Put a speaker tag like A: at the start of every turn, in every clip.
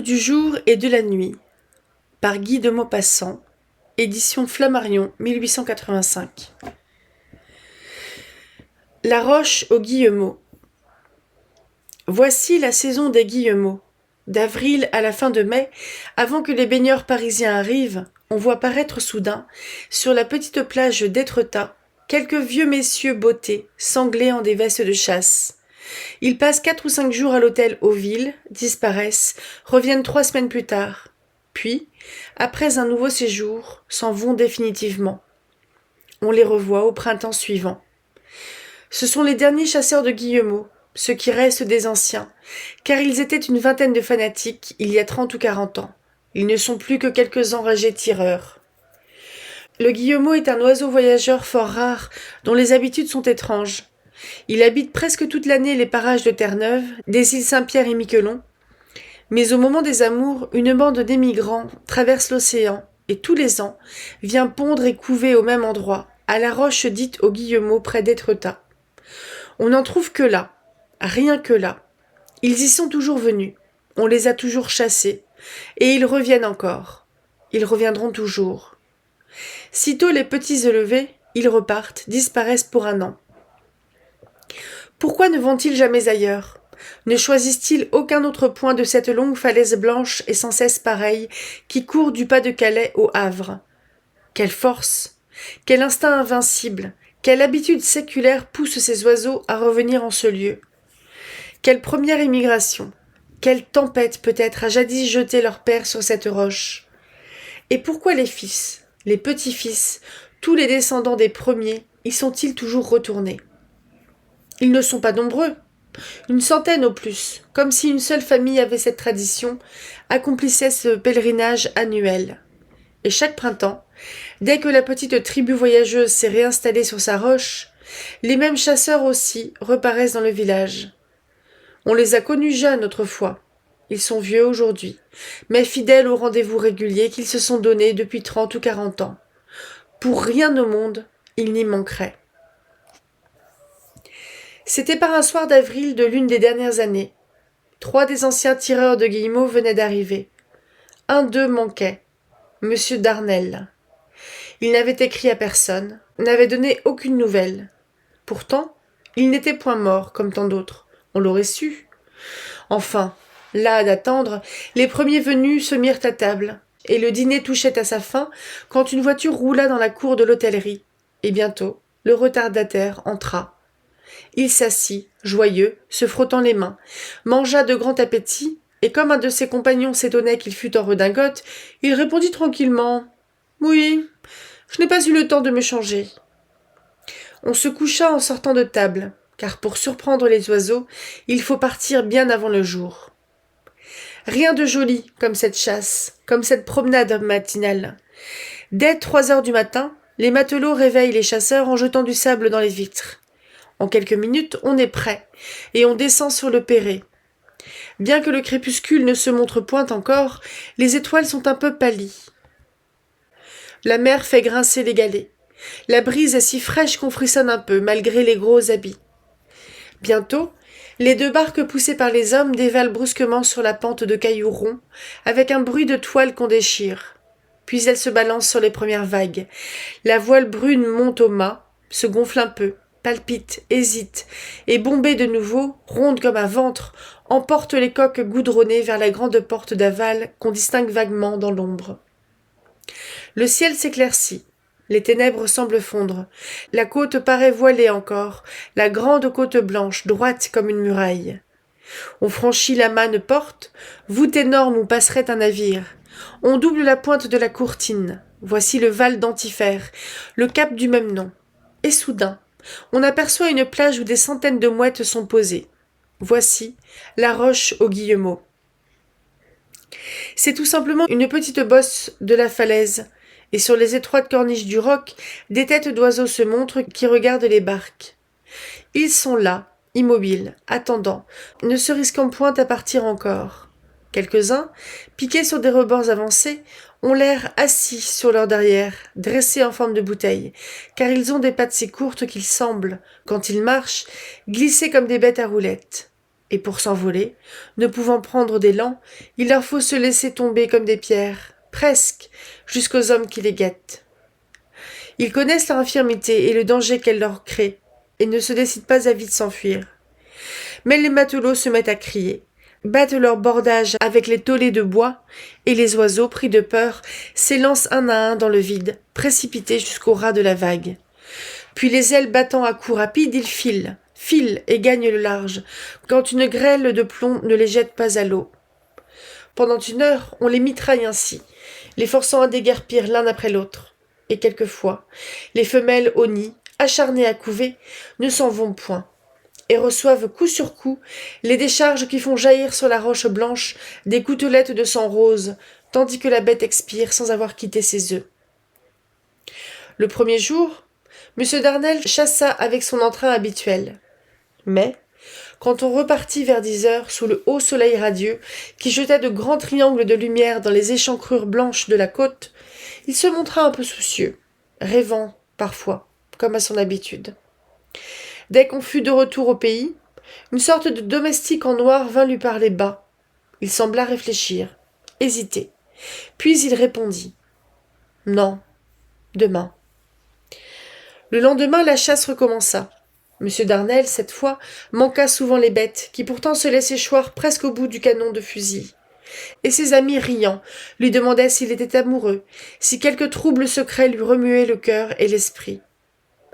A: du jour et de la nuit par Guy de Maupassant, édition Flammarion 1885. La roche aux guillemots. Voici la saison des guillemots. D'avril à la fin de mai, avant que les baigneurs parisiens arrivent, on voit paraître soudain, sur la petite plage d'Étretat, quelques vieux messieurs bottés, sanglés en des vestes de chasse. Ils passent 4 ou 5 jours à l'hôtel Hauville, disparaissent, reviennent 3 semaines plus tard. Puis, après un nouveau séjour, s'en vont définitivement. On les revoit au printemps suivant. Ce sont les derniers chasseurs de guillemots, ceux qui restent des anciens, car ils étaient une vingtaine de fanatiques il y a 30 ou 40 ans. Ils ne sont plus que quelques enragés tireurs. Le guillemot est un oiseau voyageur fort rare, dont les habitudes sont étranges. Il habite presque toute l'année les parages de Terre-Neuve, des îles Saint-Pierre et Miquelon, mais au moment des amours, une bande d'émigrants traverse l'océan et tous les ans vient pondre et couver au même endroit, à la roche dite aux guillemots près d'Étretat. On n'en trouve que là, rien que là. Ils y sont toujours venus, on les a toujours chassés, et ils reviennent encore. Ils reviendront toujours. Sitôt les petits élevés, ils repartent, disparaissent pour un an. Pourquoi ne vont-ils jamais ailleurs ? Ne choisissent-ils aucun autre point de cette longue falaise blanche et sans cesse pareille qui court du Pas-de-Calais au Havre ? Quelle force ! Quel instinct invincible ! Quelle habitude séculaire pousse ces oiseaux à revenir en ce lieu ? Quelle première émigration ! Quelle tempête peut-être a jadis jeté leur père sur cette roche ? Et pourquoi les fils, les petits-fils, tous les descendants des premiers, y sont-ils toujours retournés ? Ils ne sont pas nombreux, une centaine au plus, comme si une seule famille avait cette tradition, accomplissait ce pèlerinage annuel. Et chaque printemps, dès que la petite tribu voyageuse s'est réinstallée sur sa roche, les mêmes chasseurs aussi reparaissent dans le village. On les a connus jeunes autrefois, ils sont vieux aujourd'hui, mais fidèles aux rendez-vous réguliers qu'ils se sont donnés depuis 30 ou 40 ans. Pour rien au monde, ils n'y manqueraient. C'était par un soir d'avril de l'une des dernières années. 3 des anciens tireurs de guillemots venaient d'arriver. Un d'eux manquait, Monsieur Darnel. Il n'avait écrit à personne, n'avait donné aucune nouvelle. Pourtant, il n'était point mort, comme tant d'autres. On l'aurait su. Enfin, là d'attendre, les premiers venus se mirent à table, et le dîner touchait à sa fin quand une voiture roula dans la cour de l'hôtellerie. Et bientôt, le retardataire entra. Il s'assit, joyeux, se frottant les mains, mangea de grand appétit, et comme un de ses compagnons s'étonnait qu'il fût en redingote, il répondit tranquillement « Oui, je n'ai pas eu le temps de me changer. » On se coucha en sortant de table, car pour surprendre les oiseaux, il faut partir bien avant le jour. Rien de joli comme cette chasse, comme cette promenade matinale. Dès 3 heures du matin, les matelots réveillent les chasseurs en jetant du sable dans les vitres. En quelques minutes, on est prêt, et on descend sur le Perret. Bien que le crépuscule ne se montre point encore, les étoiles sont un peu pâlies. La mer fait grincer les galets. La brise est si fraîche qu'on frissonne un peu, malgré les gros habits. Bientôt, les 2 barques poussées par les hommes dévalent brusquement sur la pente de cailloux ronds, avec un bruit de toile qu'on déchire. Puis elles se balancent sur les premières vagues. La voile brune monte au mât, se gonfle un peu, palpite, hésite, et bombée de nouveau, ronde comme un ventre, emporte les coques goudronnées vers la grande porte d'aval qu'on distingue vaguement dans l'ombre. Le ciel s'éclaircit, les ténèbres semblent fondre, la côte paraît voilée encore, la grande côte blanche, droite comme une muraille. On franchit la manne porte, voûte énorme où passerait un navire. On double la pointe de la courtine, voici le Val d'Antifère, le cap du même nom. Et soudain, on aperçoit une plage où des centaines de mouettes sont posées. Voici la roche aux guillemots. C'est tout simplement une petite bosse de la falaise, et sur les étroites corniches du roc, des têtes d'oiseaux se montrent qui regardent les barques. Ils sont là, immobiles, attendant, ne se risquant point à partir encore. Quelques-uns, piqués sur des rebords avancés, ont l'air assis sur leur derrière, dressés en forme de bouteille, car ils ont des pattes si courtes qu'ils semblent, quand ils marchent, glisser comme des bêtes à roulettes. Et pour s'envoler, ne pouvant prendre d'élan, il leur faut se laisser tomber comme des pierres, presque, jusqu'aux hommes qui les guettent. Ils connaissent leur infirmité et le danger qu'elle leur crée, et ne se décident pas à vite s'enfuir. Mais les matelots se mettent à crier, battent leur bordage avec les tolets de bois, et les oiseaux, pris de peur, s'élancent un à un dans le vide, précipités jusqu'au ras de la vague. Puis les ailes battant à coups rapides, ils filent et gagnent le large, quand une grêle de plomb ne les jette pas à l'eau. Pendant 1 heure, on les mitraille ainsi, les forçant à déguerpir l'un après l'autre. Et quelquefois, les femelles au nid, acharnées à couver, ne s'en vont point, et reçoivent coup sur coup les décharges qui font jaillir sur la roche blanche des gouttelettes de sang rose, tandis que la bête expire sans avoir quitté ses œufs. Le premier jour, M. Darnel chassa avec son entrain habituel. Mais, quand on repartit vers 10 heures, sous le haut soleil radieux, qui jetait de grands triangles de lumière dans les échancrures blanches de la côte, il se montra un peu soucieux, rêvant, parfois, comme à son habitude. Dès qu'on fut de retour au pays, une sorte de domestique en noir vint lui parler bas. Il sembla réfléchir, hésiter. Puis il répondit. « Non, demain. » Le lendemain, la chasse recommença. M. Darnel, cette fois, manqua souvent les bêtes, qui pourtant se laissaient choir presque au bout du canon de fusil. Et ses amis, riant, lui demandaient s'il était amoureux, si quelque trouble secret lui remuait le cœur et l'esprit.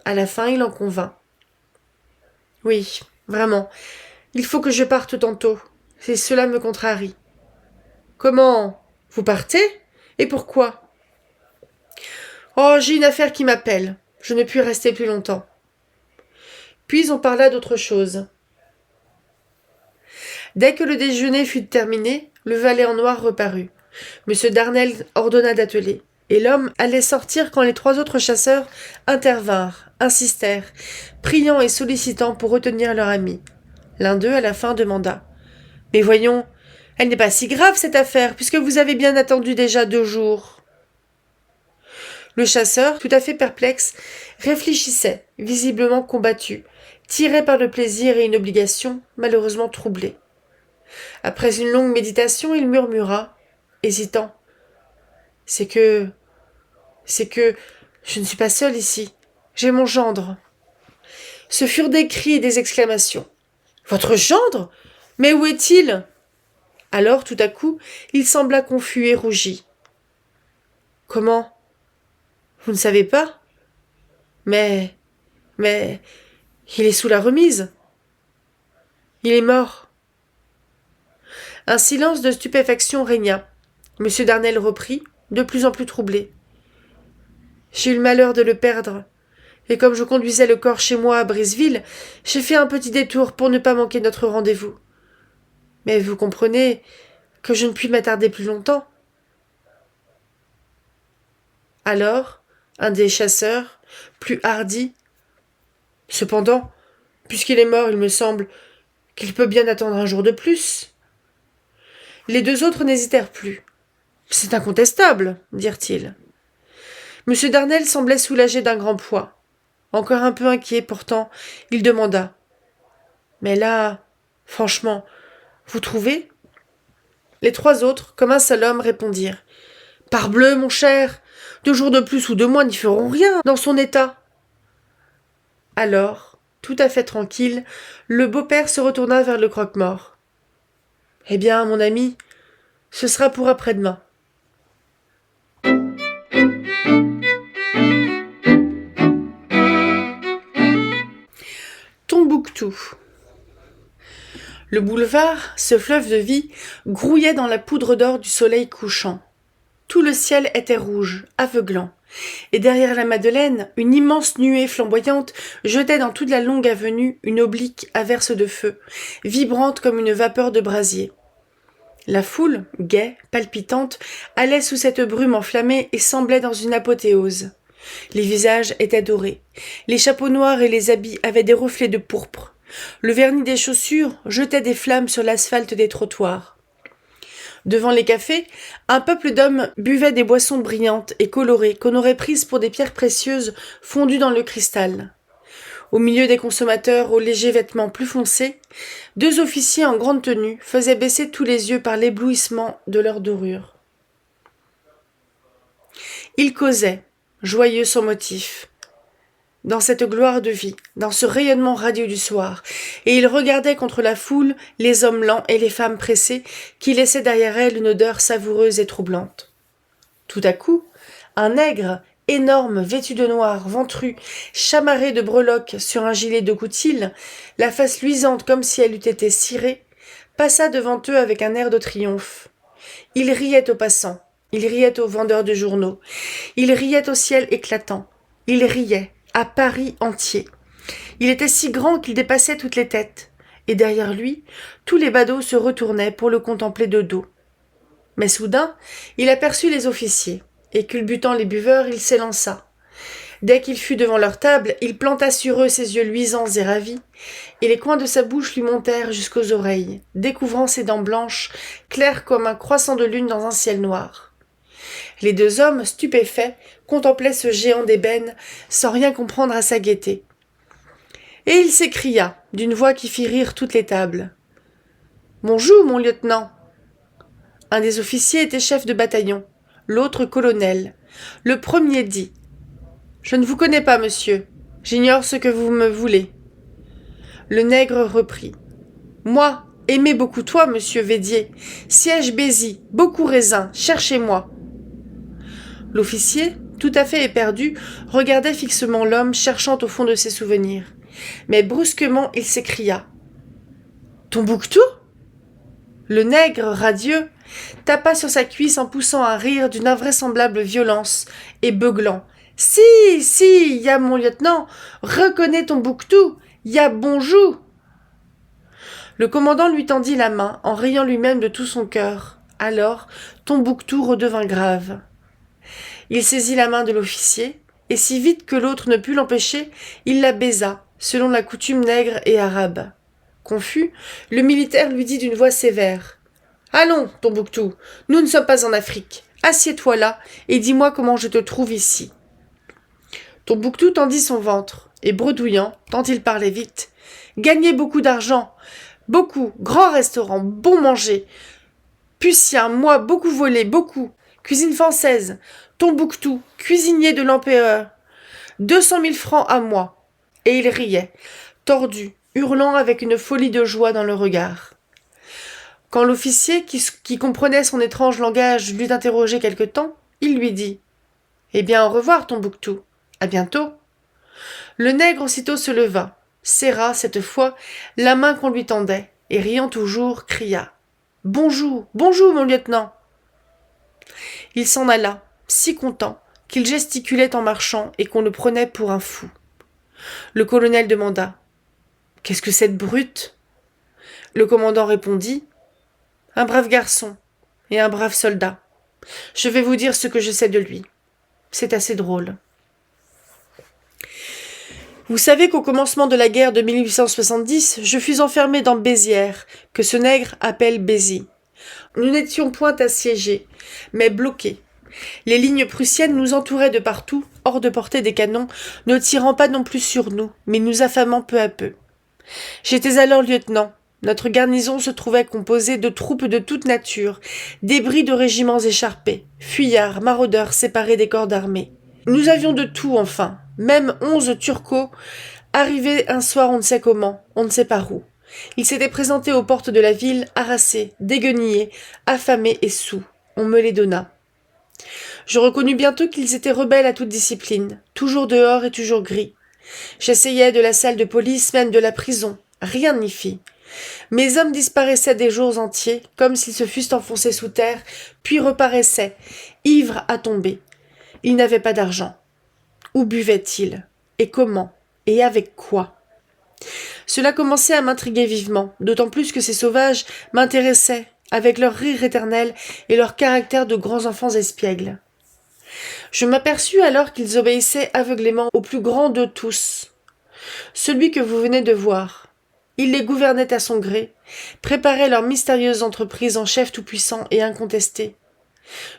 A: À la fin, il en convint. « Oui, vraiment, il faut que je parte tantôt, et cela me contrarie. »« Comment ? Vous partez ? Et pourquoi ? » ?»« Oh, j'ai une affaire qui m'appelle. Je ne puis rester plus longtemps. » Puis on parla d'autre chose. Dès que le déjeuner fut terminé, le valet en noir reparut. M. Darnel ordonna d'atteler, et l'homme allait sortir quand les 3 autres chasseurs intervinrent, insistèrent, priant et sollicitant pour retenir leur ami. L'un d'eux, à la fin, demanda. « Mais voyons, elle n'est pas si grave, cette affaire, puisque vous avez bien attendu déjà 2 jours. » Le chasseur, tout à fait perplexe, réfléchissait, visiblement combattu, tiré par le plaisir et une obligation, malheureusement troublée. Après une longue méditation, il murmura, hésitant. « C'est que je ne suis pas seul ici. J'ai mon gendre. » Ce furent des cris et des exclamations. « Votre gendre ? Mais où est-il » Alors, tout à coup, il sembla confus et rougit. « Comment ? Vous ne savez pas ? Mais, il est sous la remise. Il est mort. » Un silence de stupéfaction régna. M. Darnel reprit, de plus en plus troublé. « J'ai eu le malheur de le perdre, et comme je conduisais le corps chez moi à Briseville, j'ai fait un petit détour pour ne pas manquer notre rendez-vous. Mais vous comprenez que je ne puis m'attarder plus longtemps. » Alors, un des chasseurs, plus hardi, « Cependant, puisqu'il est mort, il me semble qu'il peut bien attendre un jour de plus. » Les 2 autres n'hésitèrent plus. « C'est incontestable, dirent-ils. » M. Darnel semblait soulagé d'un grand poids. Encore un peu inquiet, pourtant, il demanda. « Mais là, franchement, vous trouvez ?» Les 3 autres, comme un seul homme, répondirent. « Parbleu, mon cher, 2 jours de plus ou de moins n'y feront rien dans son état. » Alors, tout à fait tranquille, le beau-père se retourna vers le croque-mort. « Eh bien, mon ami, ce sera pour après-demain. » Tombouctou. Le boulevard, ce fleuve de vie, grouillait dans la poudre d'or du soleil couchant. Tout le ciel était rouge, aveuglant, et derrière la Madeleine, une immense nuée flamboyante jetait dans toute la longue avenue une oblique averse de feu, vibrante comme une vapeur de brasier. La foule, gaie, palpitante, allait sous cette brume enflammée et semblait dans une apothéose. Les visages étaient dorés, les chapeaux noirs et les habits avaient des reflets de pourpre. Le vernis des chaussures jetait des flammes sur l'asphalte des trottoirs. Devant les cafés, un peuple d'hommes buvait des boissons brillantes et colorées qu'on aurait prises pour des pierres précieuses fondues dans le cristal. Au milieu des consommateurs aux légers vêtements plus foncés, 2 officiers en grande tenue faisaient baisser tous les yeux par l'éblouissement de leur dorure. Ils causaient, joyeux sans motif, dans cette gloire de vie, dans ce rayonnement radieux du soir, et ils regardaient contre la foule les hommes lents et les femmes pressées qui laissaient derrière elles une odeur savoureuse et troublante. Tout à coup, un nègre, énorme, vêtu de noir, ventru, chamarré de breloques sur un gilet de coutil, la face luisante comme si elle eût été cirée, passa devant eux avec un air de triomphe. Il riait aux passants, il riait aux vendeurs de journaux, il riait au ciel éclatant, il riait à Paris entier. Il était si grand qu'il dépassait toutes les têtes, et derrière lui, tous les badauds se retournaient pour le contempler de dos. Mais soudain, il aperçut les officiers, et culbutant les buveurs, il s'élança. Dès qu'il fut devant leur table, il planta sur eux ses yeux luisants et ravis, et les coins de sa bouche lui montèrent jusqu'aux oreilles, découvrant ses dents blanches, claires comme un croissant de lune dans un ciel noir. Les 2 hommes, stupéfaits, contemplaient ce géant d'ébène, sans rien comprendre à sa gaieté. Et il s'écria, d'une voix qui fit rire toutes les tables. « Bonjour, mon lieutenant !» Un des officiers était chef de bataillon, l'autre colonel. Le premier dit « Je ne vous connais pas, monsieur. J'ignore ce que vous me voulez. » Le nègre reprit « Moi, aimé beaucoup toi, monsieur Védier. Siège Bézi, beaucoup raisin, cherchez-moi. » L'officier, tout à fait éperdu, regardait fixement l'homme cherchant au fond de ses souvenirs. Mais brusquement, il s'écria « Tombouctou ?» Le nègre, radieux, tapa sur sa cuisse en poussant un rire d'une invraisemblable violence et beuglant. « Si, y a mon lieutenant, reconnais Tombouctou, y a bonjou !» Le commandant lui tendit la main en riant lui-même de tout son cœur. Alors, Tombouctou redevint grave. Il saisit la main de l'officier, et si vite que l'autre ne put l'empêcher, il la baisa, selon la coutume nègre et arabe. Confus, le militaire lui dit d'une voix sévère « Allons, Tombouctou, nous ne sommes pas en Afrique. Assieds-toi là et dis-moi comment je te trouve ici. » Tombouctou tendit son ventre, et bredouillant, tant il parlait vite « Gagnez beaucoup d'argent, beaucoup, grand restaurant, bon manger. Pucien, moi, beaucoup volé, beaucoup. Cuisine française, Tombouctou, cuisinier de l'empereur. 200 000 francs à moi. » Et il riait, tordu, hurlant avec une folie de joie dans le regard. Quand l'officier, qui comprenait son étrange langage, l'eut interrogé quelque temps, il lui dit « Eh bien, au revoir, Tombouctou. À bientôt. » Le nègre aussitôt se leva, serra, cette fois, la main qu'on lui tendait, et riant toujours, cria « Bonjour, bonjour, mon lieutenant !» Il s'en alla, si content, qu'il gesticulait en marchant et qu'on le prenait pour un fou. Le colonel demanda « Qu'est-ce que cette brute ?» Le commandant répondit « Un brave garçon et un brave soldat. Je vais vous dire ce que je sais de lui. C'est assez drôle. » Vous savez qu'au commencement de la guerre de 1870, je fus enfermé dans Bézières, que ce nègre appelle Bézi. Nous n'étions point assiégés, mais bloqués. Les lignes prussiennes nous entouraient de partout, hors de portée des canons, ne tirant pas non plus sur nous, mais nous affamant peu à peu. J'étais alors lieutenant. Notre garnison se trouvait composée de troupes de toute nature, débris de régiments écharpés, fuyards, maraudeurs séparés des corps d'armée. Nous avions de tout, enfin, même 11 turcos, arrivés un soir on ne sait comment, on ne sait par où. Ils s'étaient présentés aux portes de la ville, harassés, déguenillés, affamés et saouls. On me les donna. Je reconnus bientôt qu'ils étaient rebelles à toute discipline, toujours dehors et toujours gris. J'essayais de la salle de police, même de la prison. Rien n'y fit. Mes hommes disparaissaient des jours entiers, comme s'ils se fussent enfoncés sous terre, puis reparaissaient, ivres à tomber. Ils n'avaient pas d'argent. Où buvaient-ils? Et comment? Et avec quoi? Cela commençait à m'intriguer vivement, d'autant plus que ces sauvages m'intéressaient, avec leur rire éternel et leur caractère de grands enfants espiègles. Je m'aperçus alors qu'ils obéissaient aveuglément au plus grand de tous, celui que vous venez de voir. Il les gouvernait à son gré, préparait leurs mystérieuses entreprises en chef tout-puissant et incontesté.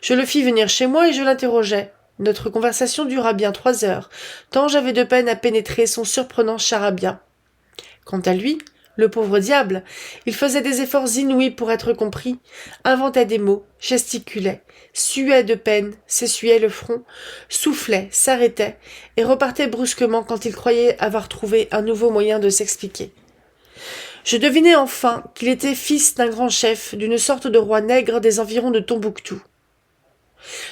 A: Je le fis venir chez moi et je l'interrogeai. Notre conversation dura bien 3 heures, tant j'avais de peine à pénétrer son surprenant charabia. Quant à lui, le pauvre diable, il faisait des efforts inouïs pour être compris, inventait des mots, gesticulait, suait de peine, s'essuyait le front, soufflait, s'arrêtait, et repartait brusquement quand il croyait avoir trouvé un nouveau moyen de s'expliquer. Je devinai enfin qu'il était fils d'un grand chef, d'une sorte de roi nègre des environs de Tombouctou.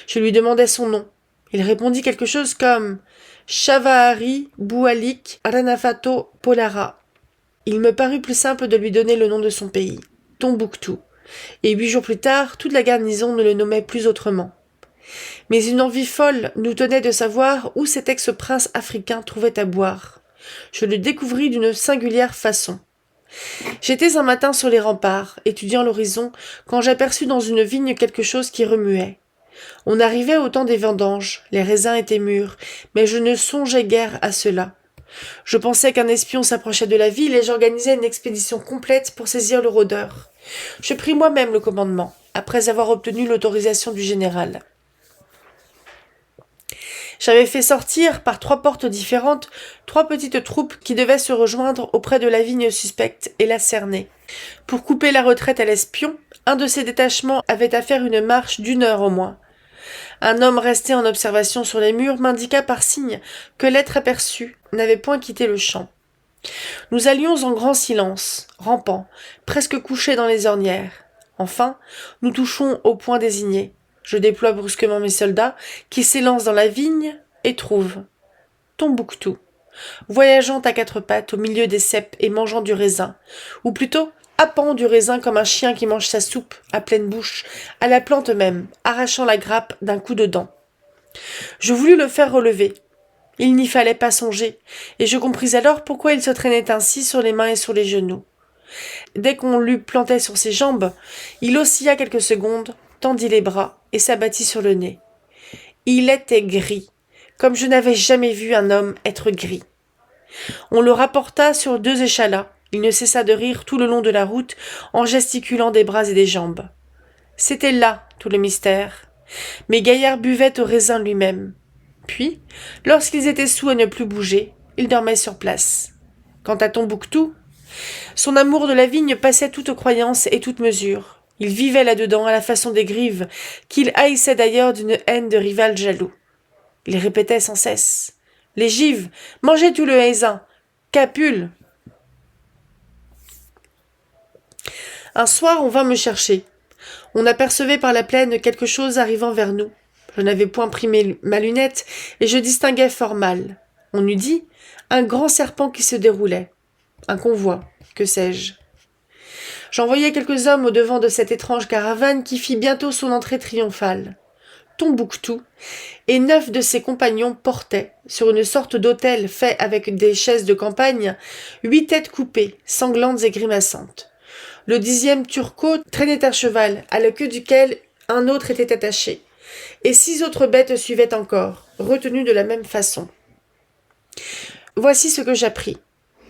A: Je lui demandai son nom. Il répondit quelque chose comme Chavahari Boualik Ranafato Polara. Il me parut plus simple de lui donner le nom de son pays, Tombouctou, et 8 jours plus tard, toute la garnison ne le nommait plus autrement. Mais une envie folle nous tenait de savoir où cet ex-prince africain trouvait à boire. Je le découvris d'une singulière façon. J'étais un matin sur les remparts, étudiant l'horizon, quand j'aperçus dans une vigne quelque chose qui remuait. On arrivait au temps des vendanges, les raisins étaient mûrs, mais je ne songeais guère à cela. Je pensais qu'un espion s'approchait de la ville et j'organisais une expédition complète pour saisir le rôdeur. Je pris moi-même le commandement, après avoir obtenu l'autorisation du général. J'avais fait sortir, par 3 portes différentes, 3 petites troupes qui devaient se rejoindre auprès de la vigne suspecte et la cerner. Pour couper la retraite à l'espion, un de ces détachements avait à faire une marche d'1 heure au moins. Un homme resté en observation sur les murs m'indiqua par signe que l'être aperçu n'avait point quitté le champ. Nous allions en grand silence, rampant, presque couchés dans les ornières. Enfin, nous touchons au point désigné. Je déploie brusquement mes soldats, qui s'élancent dans la vigne et trouvent Tombouctou, voyageant à 4 pattes au milieu des ceps et mangeant du raisin, ou plutôt happant du raisin comme un chien qui mange sa soupe, à pleine bouche, à la plante même, arrachant la grappe d'un coup de dent. Je voulus le faire relever. Il n'y fallait pas songer, et je compris alors pourquoi il se traînait ainsi sur les mains et sur les genoux. Dès qu'on l'eut planté sur ses jambes, il oscilla quelques secondes, tendit les bras et s'abattit sur le nez. Il était gris, comme je n'avais jamais vu un homme être gris. On le rapporta sur 2 échalas. Il ne cessa de rire tout le long de la route en gesticulant des bras et des jambes. C'était là tout le mystère. Mais Gaillard buvait au raisin lui-même. Puis, lorsqu'ils étaient soûls à ne plus bouger, ils dormaient sur place. Quant à Tombouctou, son amour de la vigne passait toute croyance et toute mesure. Il vivait là-dedans à la façon des Grives, qu'il haïssait d'ailleurs d'une haine de rival jaloux. Il répétait sans cesse « Les Gives, mangez tout le raisin, Capule !» Un soir, on vint me chercher. On apercevait par la plaine quelque chose arrivant vers nous. Je n'avais point pris ma lunette et je distinguais fort mal. On eût dit un grand serpent qui se déroulait. Un convoi, que sais-je. J'envoyai quelques hommes au devant de cette étrange caravane qui fit bientôt son entrée triomphale. Tombouctou et 9 de ses compagnons portaient, sur une sorte d'autel fait avec des chaises de campagne, 8 têtes coupées, sanglantes et grimaçantes. Le 10e turco traînait un cheval, à la queue duquel un autre était attaché, et 6 autres bêtes suivaient encore, retenues de la même façon. Voici ce que j'appris.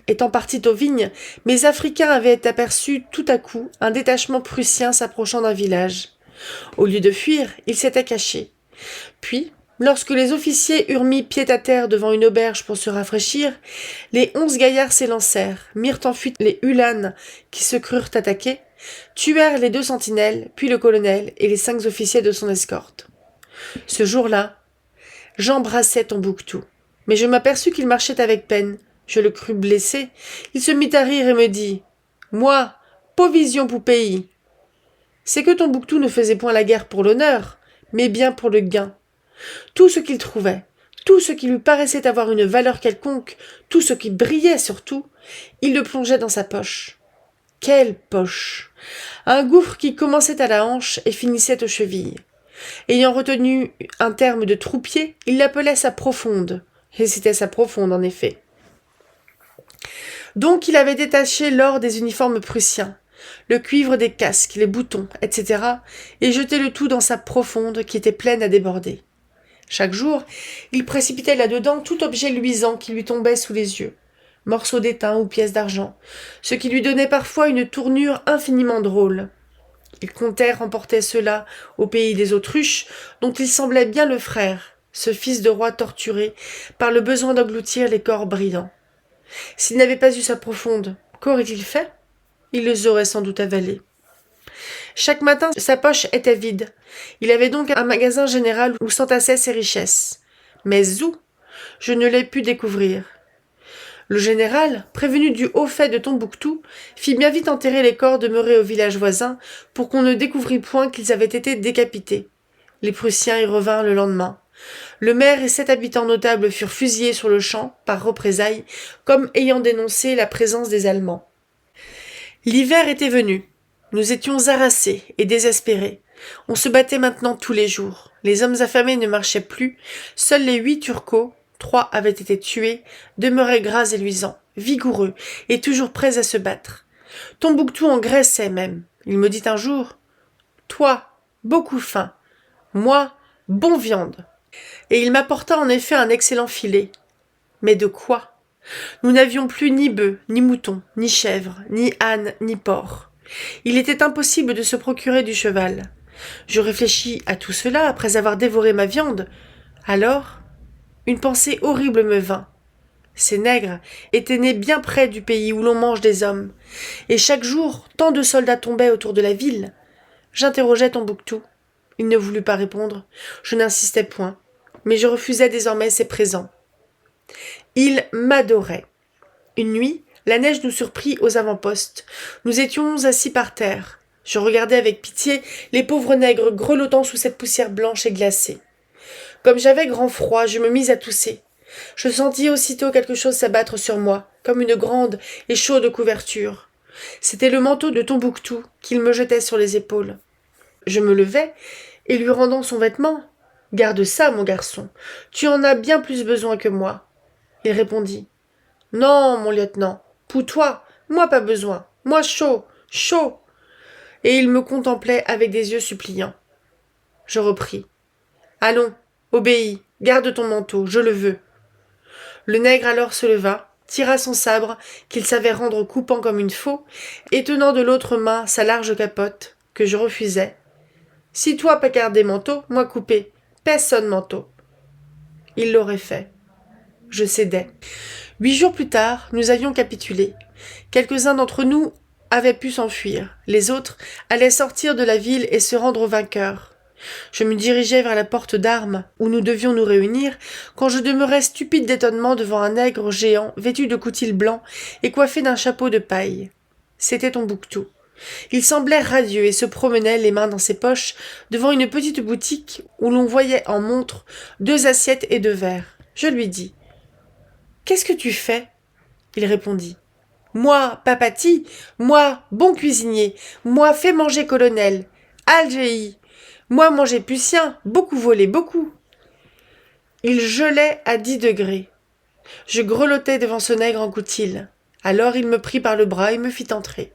A: Étant partis aux vignes, mes Africains avaient aperçu tout à coup un détachement prussien s'approchant d'un village. Au lieu de fuir, ils s'étaient cachés. Puis, lorsque les officiers eurent mis pied à terre devant une auberge pour se rafraîchir, les 11 gaillards s'élancèrent, mirent en fuite les Uhlanes qui se crurent attaqués, tuèrent les 2 sentinelles, puis le colonel et les 5 officiers de son escorte. Ce jour-là, j'embrassai Tombouctou, mais je m'aperçus qu'il marchait avec peine. Je le crus blessé. Il se mit à rire et me dit « Moi, provision pour pays !» C'est que Tombouctou ne faisait point la guerre pour l'honneur, mais bien pour le gain. Tout ce qu'il trouvait, tout ce qui lui paraissait avoir une valeur quelconque, tout ce qui brillait surtout, il le plongeait dans sa poche. Quelle poche! Un gouffre qui commençait à la hanche et finissait aux chevilles. Ayant retenu un terme de troupier, il l'appelait sa profonde. Et c'était sa profonde, en effet. Donc il avait détaché l'or des uniformes prussiens, le cuivre des casques, les boutons, etc., et jeté le tout dans sa profonde qui était pleine à déborder. Chaque jour, il précipitait là-dedans tout objet luisant qui lui tombait sous les yeux, morceaux d'étain ou pièces d'argent, ce qui lui donnait parfois une tournure infiniment drôle. Il comptait remporter cela au pays des autruches, dont il semblait bien le frère, ce fils de roi torturé par le besoin d'engloutir les corps brillants. S'il n'avait pas eu sa profonde, qu'aurait-il fait? Il les aurait sans doute avalés. Chaque matin, sa poche était vide. Il avait donc un magasin général où s'entassaient ses richesses. Mais où? Je ne l'ai pu découvrir. Le général, prévenu du haut fait de Tombouctou, fit bien vite enterrer les corps demeurés au village voisin pour qu'on ne découvrît point qu'ils avaient été décapités. Les Prussiens y revinrent le lendemain. Le maire et 7 habitants notables furent fusillés sur le champ, par représailles, comme ayant dénoncé la présence des Allemands. L'hiver était venu. Nous étions harassés et désespérés. On se battait maintenant tous les jours. Les hommes affamés ne marchaient plus. Seuls les 8 Turcos, 3 avaient été tués, demeuraient gras et luisants, vigoureux et toujours prêts à se battre. Tombouctou engraissait même. Il me dit un jour « Toi, beaucoup faim. Moi, bon viande. » Et il m'apporta en effet un excellent filet. Mais de quoi? Nous n'avions plus ni bœufs, ni moutons, ni chèvres, ni ânes, ni porcs. Il était impossible de se procurer du cheval. Je réfléchis à tout cela après avoir dévoré ma viande. Alors, une pensée horrible me vint. Ces nègres étaient nés bien près du pays où l'on mange des hommes, et chaque jour, tant de soldats tombaient autour de la ville. J'interrogeai Tombouctou. Il ne voulut pas répondre. Je n'insistais point, mais je refusais désormais ses présents. Il m'adorait. Une nuit, la neige nous surprit aux avant-postes. Nous étions assis par terre. Je regardais avec pitié les pauvres nègres grelottant sous cette poussière blanche et glacée. Comme j'avais grand froid, je me mis à tousser. Je sentis aussitôt quelque chose s'abattre sur moi, comme une grande et chaude couverture. C'était le manteau de Tombouctou qu'il me jetait sur les épaules. Je me levai, et lui rendant son vêtement, « Garde ça, mon garçon, tu en as bien plus besoin que moi. » Il répondit, « Non, mon lieutenant, pour toi, moi pas besoin, moi chaud, chaud. » Et il me contemplait avec des yeux suppliants. Je repris, « Allons, obéis, garde ton manteau, je le veux. » Le nègre alors se leva, tira son sabre, qu'il savait rendre coupant comme une faux, et tenant de l'autre main sa large capote, que je refusais. « Si toi pas garder manteau, moi couper, personne manteau. » Il l'aurait fait. Je cédais. 8 jours plus tard, nous avions capitulé. Quelques-uns d'entre nous avaient pu s'enfuir. Les autres allaient sortir de la ville et se rendre vainqueurs. Je me dirigeais vers la porte d'armes où nous devions nous réunir quand je demeurais stupide d'étonnement devant un nègre géant vêtu de coutil blanc et coiffé d'un chapeau de paille. C'était Tombouctou. Il semblait radieux et se promenait les mains dans ses poches devant une petite boutique où l'on voyait en montre 2 assiettes et 2 verres. Je lui dis « Qu'est-ce que tu fais ?» Il répondit « Moi, papati, moi, bon cuisinier, moi, fais manger colonel, Algéi, moi, manger Pucien, beaucoup volé, beaucoup. » Il gelait à 10 degrés. Je grelottais devant ce nègre en coutil. Alors il me prit par le bras et me fit entrer.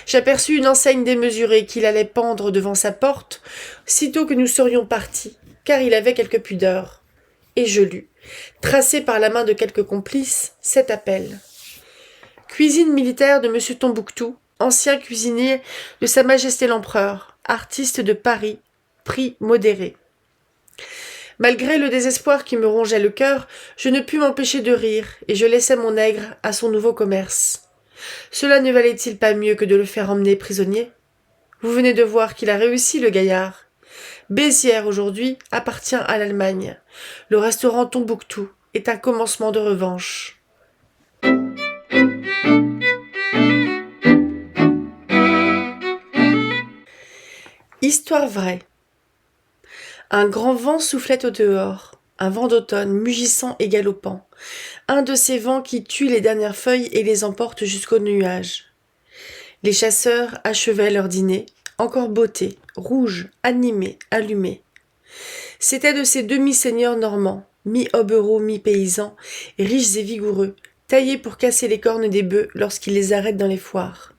A: J'aperçus une enseigne démesurée qu'il allait pendre devant sa porte, sitôt que nous serions partis, car il avait quelque pudeur. Et je lus, tracé par la main de quelques complices, cet appel. Cuisine militaire de M. Tombouctou, ancien cuisinier de Sa Majesté l'Empereur, artiste de Paris, prix modéré. Malgré le désespoir qui me rongeait le cœur, je ne pus m'empêcher de rire, et je laissai mon nègre à son nouveau commerce. Cela ne valait-il pas mieux que de le faire emmener prisonnier? Vous venez de voir qu'il a réussi, le gaillard. Bézières, aujourd'hui, appartient à l'Allemagne. Le restaurant Tombouctou est un commencement de revanche. Histoire vraie. Un grand vent soufflait au dehors, un vent d'automne mugissant et galopant, un de ces vents qui tuent les dernières feuilles et les emportent jusqu'aux nuages. Les chasseurs achevaient leur dîner, encore bottés, rouges, animés, allumés. C'étaient de ces demi-seigneurs normands, mi-hobereaux, mi-paysans, riches et vigoureux, taillés pour casser les cornes des bœufs lorsqu'ils les arrêtent dans les foires.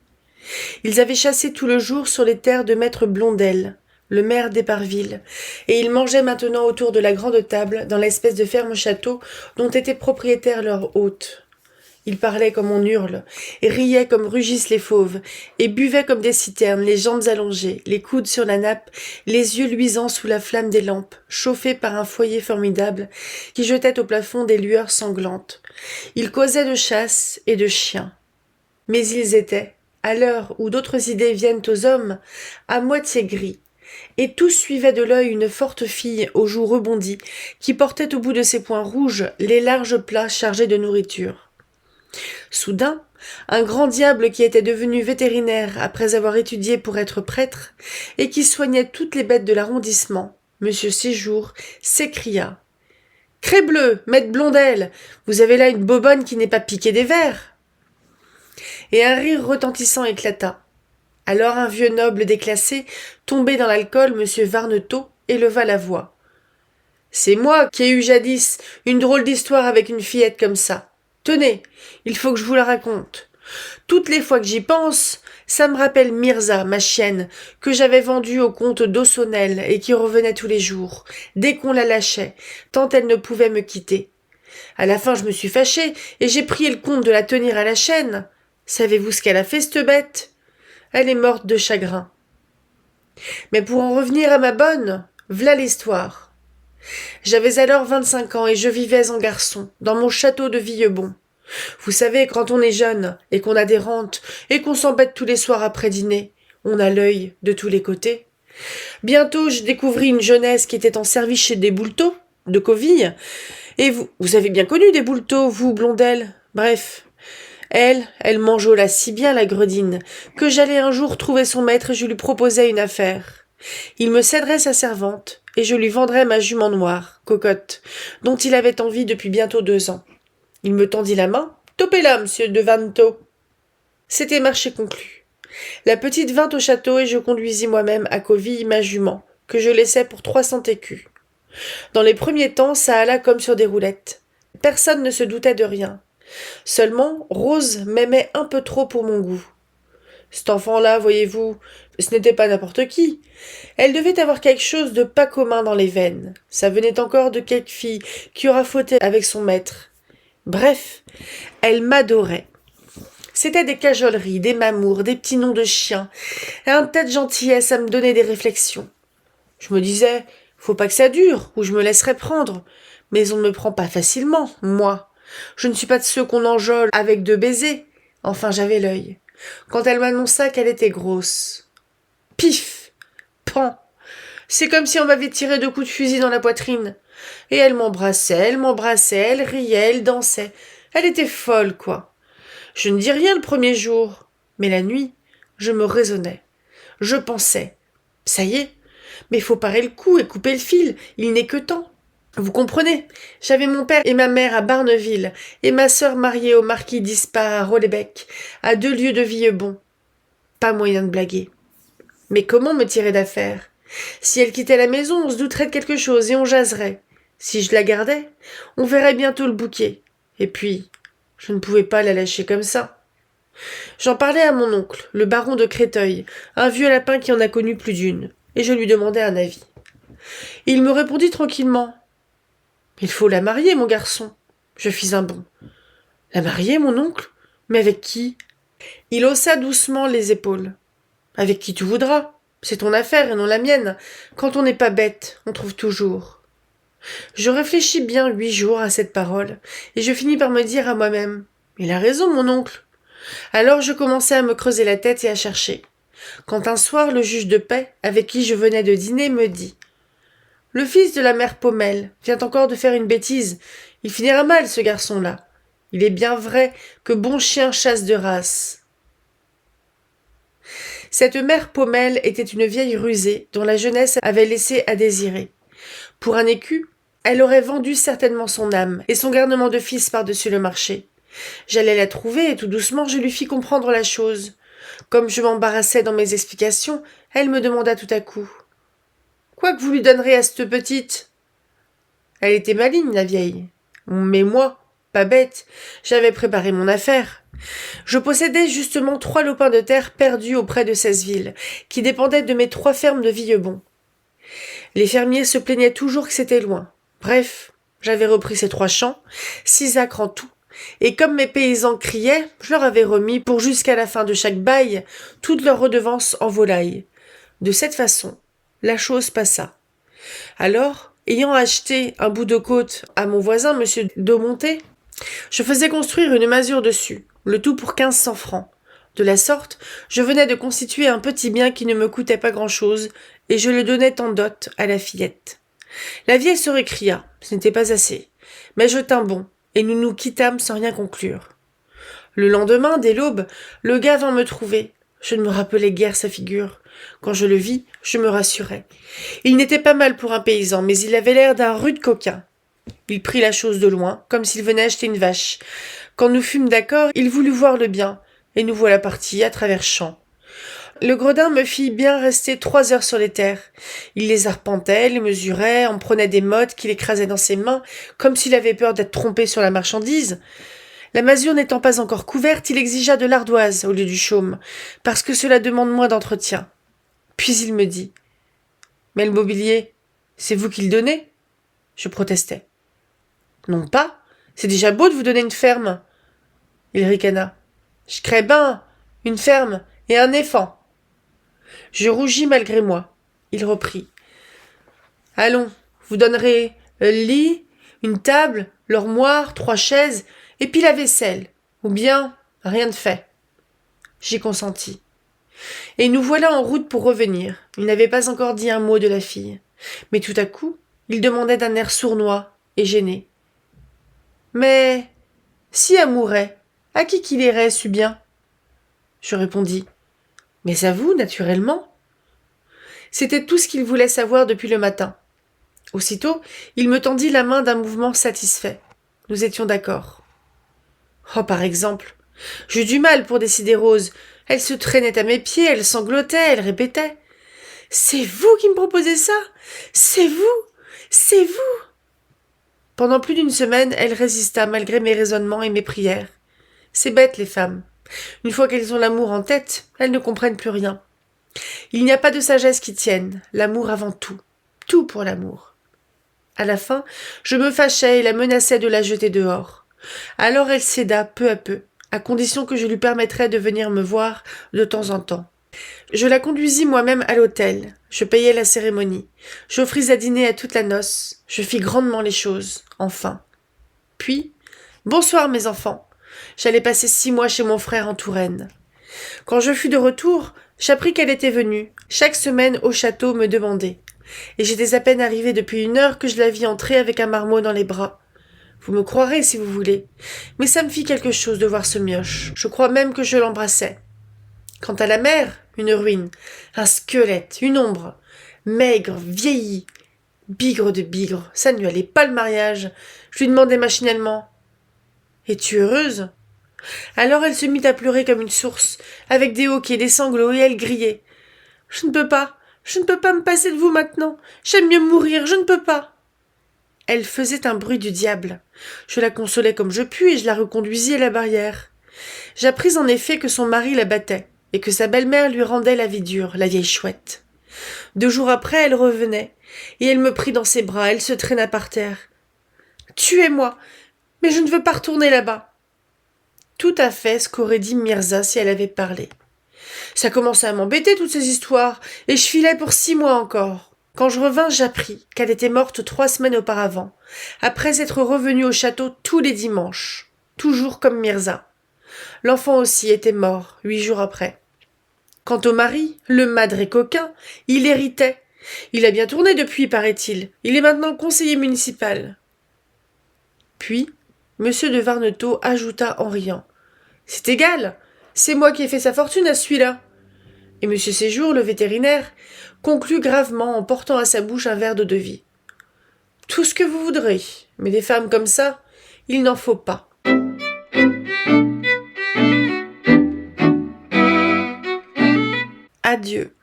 A: Ils avaient chassé tout le jour sur les terres de maître Blondel, le maire d'Éparville, et ils mangeaient maintenant autour de la grande table dans l'espèce de ferme château dont était propriétaire leur hôte. Il parlait comme on hurle, et riait comme rugissent les fauves, et buvait comme des citernes, les jambes allongées, les coudes sur la nappe, les yeux luisants sous la flamme des lampes, chauffés par un foyer formidable qui jetait au plafond des lueurs sanglantes. Il causait de chasse et de chiens. Mais ils étaient, à l'heure où d'autres idées viennent aux hommes, à moitié gris, et tous suivaient de l'œil une forte fille aux joues rebondies, qui portait au bout de ses poings rouges les larges plats chargés de nourriture. Soudain, un grand diable qui était devenu vétérinaire après avoir étudié pour être prêtre, et qui soignait toutes les bêtes de l'arrondissement, M. Séjour, s'écria « Crébleu, maître Blondel, vous avez là une bobonne qui n'est pas piquée des vers !» Et un rire retentissant éclata. Alors un vieux noble déclassé, tombé dans l'alcool, M. Varnetot, éleva la voix. « C'est moi qui ai eu jadis une drôle d'histoire avec une fillette comme ça. Tenez, il faut que je vous la raconte. Toutes les fois que j'y pense, ça me rappelle Mirza, ma chienne, que j'avais vendue au comte d'Ossonel et qui revenait tous les jours, dès qu'on la lâchait, tant elle ne pouvait me quitter. À la fin, je me suis fâchée et j'ai prié le comte de la tenir à la chaîne. Savez-vous ce qu'elle a fait, cette bête ? Elle est morte de chagrin. Mais pour en revenir à ma bonne, v'là l'histoire. J'avais alors 25 ans et je vivais en garçon, dans mon château de Villebon. Vous savez, quand on est jeune, et qu'on a des rentes, et qu'on s'embête tous les soirs après dîner, on a l'œil de tous les côtés. Bientôt, je découvris une jeunesse qui était en service chez des Boulteaux, de Coville, et vous avez bien connu des Boulteaux, vous, Blondel. Bref, elle m'enjôla si bien la gredine, que j'allai un jour trouver son maître et je lui proposai une affaire. Il me céderait sa servante, et je lui vendrais ma jument noire, Cocotte, dont il avait envie depuis bientôt 2 ans. Il me tendit la main. « Topez là, monsieur de Vannetot !» C'était marché conclu. La petite vint au château et je conduisis moi-même à Coville ma jument, que je laissai pour 300 écus. Dans les premiers temps, ça alla comme sur des roulettes. Personne ne se doutait de rien. Seulement, Rose m'aimait un peu trop pour mon goût. Cet enfant-là, voyez-vous, ce n'était pas n'importe qui. Elle devait avoir quelque chose de pas commun dans les veines. Ça venait encore de quelque fille qui aura fauté avec son maître. Bref, elle m'adorait. C'était des cajoleries, des mamours, des petits noms de chiens, et un tas de gentillesse à me donner des réflexions. Je me disais, faut pas que ça dure, ou je me laisserai prendre. Mais on ne me prend pas facilement, moi. Je ne suis pas de ceux qu'on enjôle avec 2 baisers. Enfin, j'avais l'œil. Quand elle m'annonça qu'elle était grosse. Pif! Pan! C'est comme si on m'avait tiré 2 coups de fusil dans la poitrine. Et elle m'embrassait, elle riait, elle dansait. Elle était folle, quoi. Je ne dis rien le premier jour, mais la nuit, je me raisonnais. Je pensais, ça y est, mais faut parer le coup et couper le fil, il n'est que temps. Vous comprenez, j'avais mon père et ma mère à Barneville, et ma sœur mariée au marquis d'Ispard à Rolébec, à 2 lieues de Villebon. Pas moyen de blaguer. Mais comment me tirer d'affaire ? Si elle quittait la maison, on se douterait de quelque chose et on jaserait. Si je la gardais, on verrait bientôt le bouquet. Et puis, je ne pouvais pas la lâcher comme ça. J'en parlais à mon oncle, le baron de Créteuil, un vieux lapin qui en a connu plus d'une, et je lui demandai un avis. Il me répondit tranquillement. « Il faut la marier, mon garçon. » Je fis un bond. « La marier, mon oncle ? Mais avec qui ?» Il haussa doucement les épaules. « Avec qui tu voudras. C'est ton affaire et non la mienne. Quand on n'est pas bête, on trouve toujours. » Je réfléchis bien 8 jours à cette parole, et je finis par me dire à moi-même « Il a raison, mon oncle. » Alors je commençai à me creuser la tête et à chercher. Quand un soir le juge de paix, avec qui je venais de dîner, me dit « Le fils de la mère Paumelle vient encore de faire une bêtise. Il finira mal, ce garçon-là. Il est bien vrai que bon chien chasse de race. » Cette mère Paumelle était une vieille rusée dont la jeunesse avait laissé à désirer. Pour un écu, elle aurait vendu certainement son âme et son garnement de fils par-dessus le marché. J'allais la trouver et tout doucement je lui fis comprendre la chose. Comme je m'embarrassais dans mes explications, elle me demanda tout à coup « Quoi que vous lui donnerez à cette petite ?» Elle était maligne, la vieille. Mais moi, pas bête, j'avais préparé mon affaire. Je possédais justement 3 lopins de terre perdus auprès de Cesville, qui dépendaient de mes 3 fermes de Villebon. Les fermiers se plaignaient toujours que c'était loin. Bref, j'avais repris ces 3 champs, 6 acres en tout, et comme mes paysans criaient, je leur avais remis, pour jusqu'à la fin de chaque bail, toute leur redevance en volailles. De cette façon, la chose passa. Alors, ayant acheté un bout de côte à mon voisin, monsieur Daumonté, je faisais construire une masure dessus, le tout pour 1500 francs. De la sorte, je venais de constituer un petit bien qui ne me coûtait pas grand-chose, et je le donnais en dot à la fillette. La vieille se récria, ce n'était pas assez, mais je tins bon, et nous nous quittâmes sans rien conclure. Le lendemain, dès l'aube, le gars vint me trouver. Je ne me rappelais guère sa figure. Quand je le vis, je me rassurai. Il n'était pas mal pour un paysan, mais il avait l'air d'un rude coquin. Il prit la chose de loin, comme s'il venait acheter une vache. Quand nous fûmes d'accord, il voulut voir le bien, et nous voilà partis à travers champs. Le gredin me fit bien rester 3 heures sur les terres. Il les arpentait, les mesurait, en prenait des mottes qu'il écrasait dans ses mains, comme s'il avait peur d'être trompé sur la marchandise. La masure n'étant pas encore couverte, il exigea de l'ardoise au lieu du chaume, parce que cela demande moins d'entretien. Puis il me dit « Mais le mobilier, c'est vous qui le donnez ?» Je protestais. « Non pas, c'est déjà beau de vous donner une ferme. » Il ricana. « Je crée ben une ferme et un éphant. » Je rougis malgré moi. Il reprit. « Allons, vous donnerez le lit, une table, l'armoire, 3 chaises, et puis la vaisselle, ou bien rien de fait. » J'y consentis. Et nous voilà en route pour revenir. Il n'avait pas encore dit un mot de la fille. Mais tout à coup, il demandait d'un air sournois et gêné. « Mais si elle mourait, à qui qu'il irait, sût bien ?» Je répondis. « Mais à vous, naturellement. » C'était tout ce qu'il voulait savoir depuis le matin. Aussitôt, il me tendit la main d'un mouvement satisfait. Nous étions d'accord. Oh, par exemple, j'eus du mal pour décider Rose. Elle se traînait à mes pieds, elle sanglotait, elle répétait. « C'est vous qui me proposez ça? C'est vous? C'est vous ?» Pendant plus d'1 semaine, elle résista malgré mes raisonnements et mes prières. C'est bête, les femmes. Une fois qu'elles ont l'amour en tête, elles ne comprennent plus rien. Il n'y a pas de sagesse qui tienne, l'amour avant tout. Tout pour l'amour. À la fin, je me fâchais et la menaçais de la jeter dehors. Alors elle céda peu à peu, à condition que je lui permettrais de venir me voir de temps en temps. Je la conduisis moi-même à l'hôtel. Je payai la cérémonie. J'offris à dîner à toute la noce. Je fis grandement les choses, enfin. Puis, bonsoir mes enfants. J'allais passer 6 mois chez mon frère en Touraine. Quand je fus de retour, j'appris qu'elle était venue. Chaque semaine au château me demandait. Et j'étais à peine arrivé depuis 1 heure que je la vis entrer avec un marmot dans les bras. Vous me croirez si vous voulez, mais ça me fit quelque chose de voir ce mioche. Je crois même que je l'embrassais. Quant à la mère, une ruine, un squelette, une ombre, maigre, vieillie, bigre de bigre, ça ne lui allait pas le mariage. Je lui demandai machinalement « Es-tu heureuse ?» Alors elle se mit à pleurer comme une source, avec des hoquets, des sanglots, et elle grillait « Je ne peux pas me passer de vous maintenant, j'aime mieux mourir, je ne peux pas !» Elle faisait un bruit du diable. Je la consolai comme je pus et je la reconduisis à la barrière. J'appris en effet que son mari la battait, et que sa belle-mère lui rendait la vie dure, la vieille chouette. 2 jours après, elle revenait, et elle me prit dans ses bras, elle se traîna par terre. « Tuez-moi, mais je ne veux pas retourner là-bas. » Tout à fait ce qu'aurait dit Mirza si elle avait parlé. Ça commençait à m'embêter toutes ces histoires, et je filais pour 6 mois encore. Quand je revins, j'appris qu'elle était morte 3 semaines auparavant, après être revenue au château tous les dimanches, toujours comme Mirza. L'enfant aussi était mort 8 jours après. Quant au mari, le madré coquin, il héritait. Il a bien tourné depuis, paraît-il. Il est maintenant conseiller municipal. Puis, M. de Varnetot ajouta en riant. « C'est égal, c'est moi qui ai fait sa fortune à celui-là. » Et M. Séjour, le vétérinaire, conclut gravement en portant à sa bouche un verre d'eau-de-vie. « Tout ce que vous voudrez, mais des femmes comme ça, il n'en faut pas. » Adieu.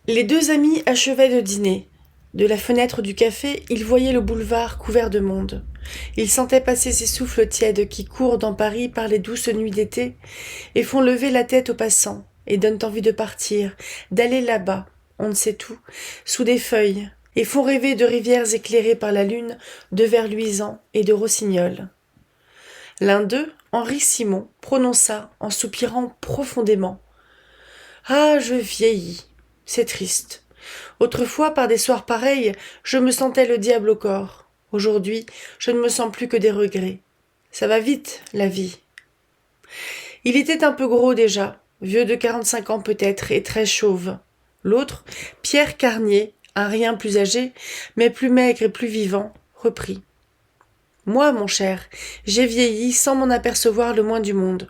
A: Les 2 amis achevaient de dîner. De la fenêtre du café, ils voyaient le boulevard couvert de monde. Ils sentaient passer ces souffles tièdes qui courent dans Paris par les douces nuits d'été et font lever la tête aux passants et donnent envie de partir, d'aller là-bas, on ne sait où, sous des feuilles, et font rêver de rivières éclairées par la lune, de vers luisants et de rossignols. L'un d'eux, Henri Simon, prononça, en soupirant profondément: « Ah, je vieillis, c'est triste. Autrefois, par des soirs pareils, je me sentais le diable au corps. Aujourd'hui, je ne me sens plus que des regrets. Ça va vite, la vie. » Il était un peu gros déjà, vieux de 45 ans peut-être, et très chauve. L'autre, Pierre Carnier, un rien plus âgé, mais plus maigre et plus vivant, reprit. « Moi, mon cher, j'ai vieilli sans m'en apercevoir le moins du monde.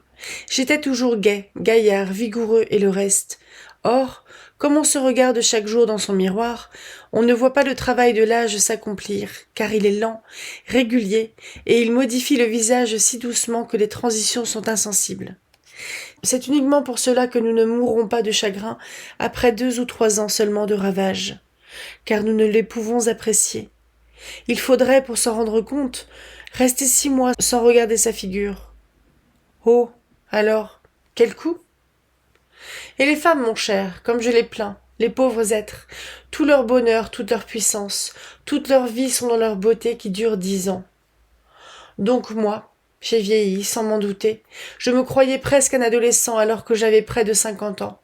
A: J'étais toujours gai, gaillard, vigoureux et le reste. Or, comme on se regarde chaque jour dans son miroir, on ne voit pas le travail de l'âge s'accomplir, car il est lent, régulier, et il modifie le visage si doucement que les transitions sont insensibles. C'est uniquement pour cela que nous ne mourrons pas de chagrin après 2 ou 3 ans seulement de ravages, car nous ne les pouvons apprécier. Il faudrait, pour s'en rendre compte, rester 6 mois sans regarder sa figure. Oh, alors, quel coup ? Et les femmes, mon cher, comme je les plains, les pauvres êtres, tout leur bonheur, toute leur puissance, toute leur vie sont dans leur beauté qui dure 10 ans. Donc moi, j'ai vieilli, sans m'en douter. Je me croyais presque un adolescent alors que j'avais près de 50 ans.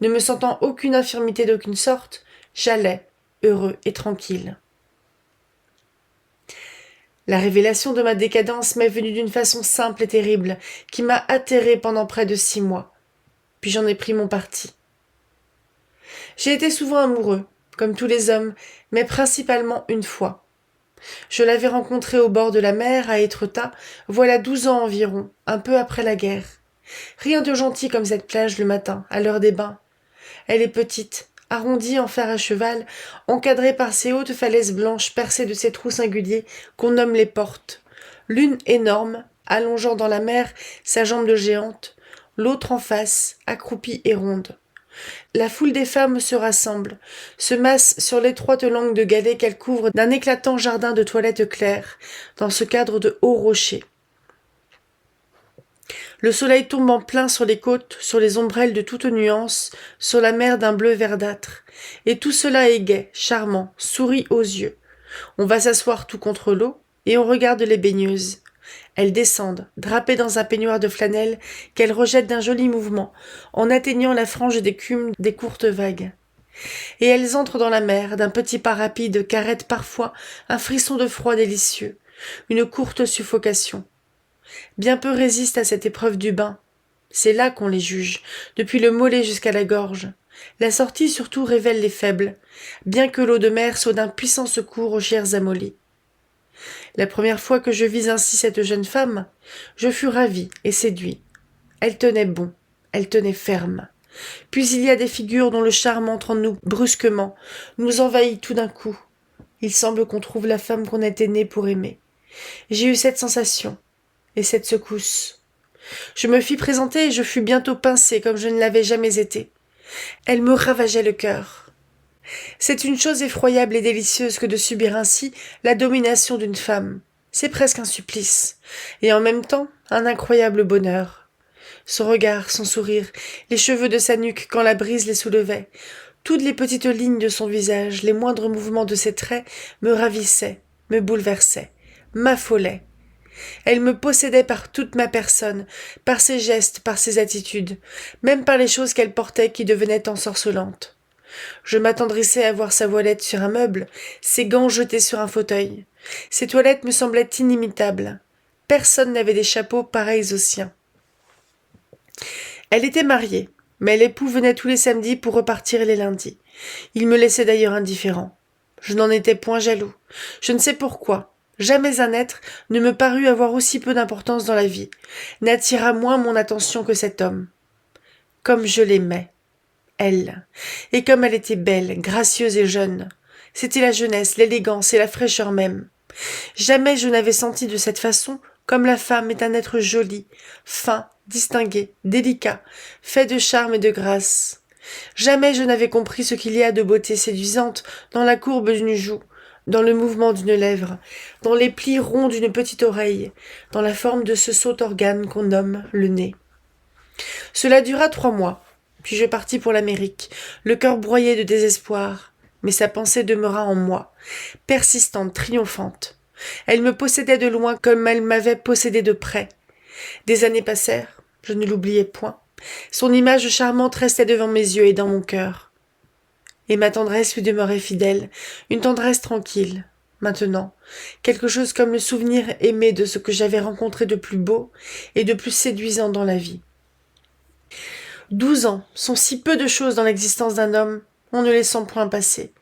A: Ne me sentant aucune infirmité d'aucune sorte, j'allais, heureux et tranquille. La révélation de ma décadence m'est venue d'une façon simple et terrible, qui m'a atterré pendant près de 6 mois. Puis j'en ai pris mon parti. J'ai été souvent amoureux, comme tous les hommes, mais principalement une fois. Je l'avais rencontrée au bord de la mer, à Étretat, voilà 12 ans environ, un peu après la guerre. Rien de gentil comme cette plage le matin, à l'heure des bains. Elle est petite, arrondie en fer à cheval, encadrée par ces hautes falaises blanches percées de ces trous singuliers qu'on nomme les portes. L'une énorme, allongeant dans la mer sa jambe de géante, l'autre en face, accroupie et ronde. La foule des femmes se rassemble, se masse sur l'étroite langue de galets qu'elle couvre d'un éclatant jardin de toilettes claires, dans ce cadre de hauts rochers. Le soleil tombe en plein sur les côtes, sur les ombrelles de toutes nuances, sur la mer d'un bleu verdâtre. Et tout cela est gai, charmant, sourit aux yeux. On va s'asseoir tout contre l'eau, et on regarde les baigneuses. Elles descendent, drapées dans un peignoir de flanelle qu'elles rejettent d'un joli mouvement, en atteignant la frange d'écume des courtes vagues. Et elles entrent dans la mer d'un petit pas rapide qu'arrête parfois un frisson de froid délicieux, une courte suffocation. Bien peu résistent à cette épreuve du bain. C'est là qu'on les juge, depuis le mollet jusqu'à la gorge. La sortie surtout révèle les faibles, bien que l'eau de mer soit d'un puissant secours aux chairs amollies. La première fois que je vis ainsi cette jeune femme, je fus ravi et séduit. Elle tenait bon, elle tenait ferme. Puis il y a des figures dont le charme entre en nous brusquement, nous envahit tout d'un coup. Il semble qu'on trouve la femme qu'on était né pour aimer. J'ai eu cette sensation, et cette secousse. Je me fis présenter et je fus bientôt pincé comme je ne l'avais jamais été. Elle me ravageait le cœur. C'est une chose effroyable et délicieuse que de subir ainsi la domination d'une femme. C'est presque un supplice, et en même temps un incroyable bonheur. Son regard, son sourire, les cheveux de sa nuque quand la brise les soulevait, toutes les petites lignes de son visage, les moindres mouvements de ses traits me ravissaient, me bouleversaient, m'affolaient. Elle me possédait par toute ma personne, par ses gestes, par ses attitudes, même par les choses qu'elle portait qui devenaient ensorcelantes. Je m'attendrissais à voir sa voilette sur un meuble, ses gants jetés sur un fauteuil. Ses toilettes me semblaient inimitables. Personne n'avait des chapeaux pareils aux siens. Elle était mariée, mais l'époux venait tous les samedis pour repartir les lundis. Il me laissait d'ailleurs indifférent. Je n'en étais point jaloux. Je ne sais pourquoi. Jamais un être ne me parut avoir aussi peu d'importance dans la vie, n'attira moins mon attention que cet homme. Comme je l'aimais. Elle. Et comme elle était belle, gracieuse et jeune. C'était la jeunesse, l'élégance et la fraîcheur même. Jamais je n'avais senti de cette façon comme la femme est un être joli, fin, distingué, délicat, fait de charme et de grâce. Jamais je n'avais compris ce qu'il y a de beauté séduisante dans la courbe d'une joue, dans le mouvement d'une lèvre, dans les plis ronds d'une petite oreille, dans la forme de ce sot organe qu'on nomme le nez. Cela dura 3 mois. Puis je partis pour l'Amérique, le cœur broyé de désespoir. mais sa pensée demeura en moi, persistante, triomphante. Elle me possédait de loin comme elle m'avait possédé de près. Des années passèrent, je ne l'oubliais point. Son image charmante restait devant mes yeux et dans mon cœur. Et ma tendresse lui demeurait fidèle, une tendresse tranquille. Maintenant, quelque chose comme le souvenir aimé de ce que j'avais rencontré de plus beau et de plus séduisant dans la vie. 12 ans sont si peu de choses dans l'existence d'un homme, on ne les sent point passer.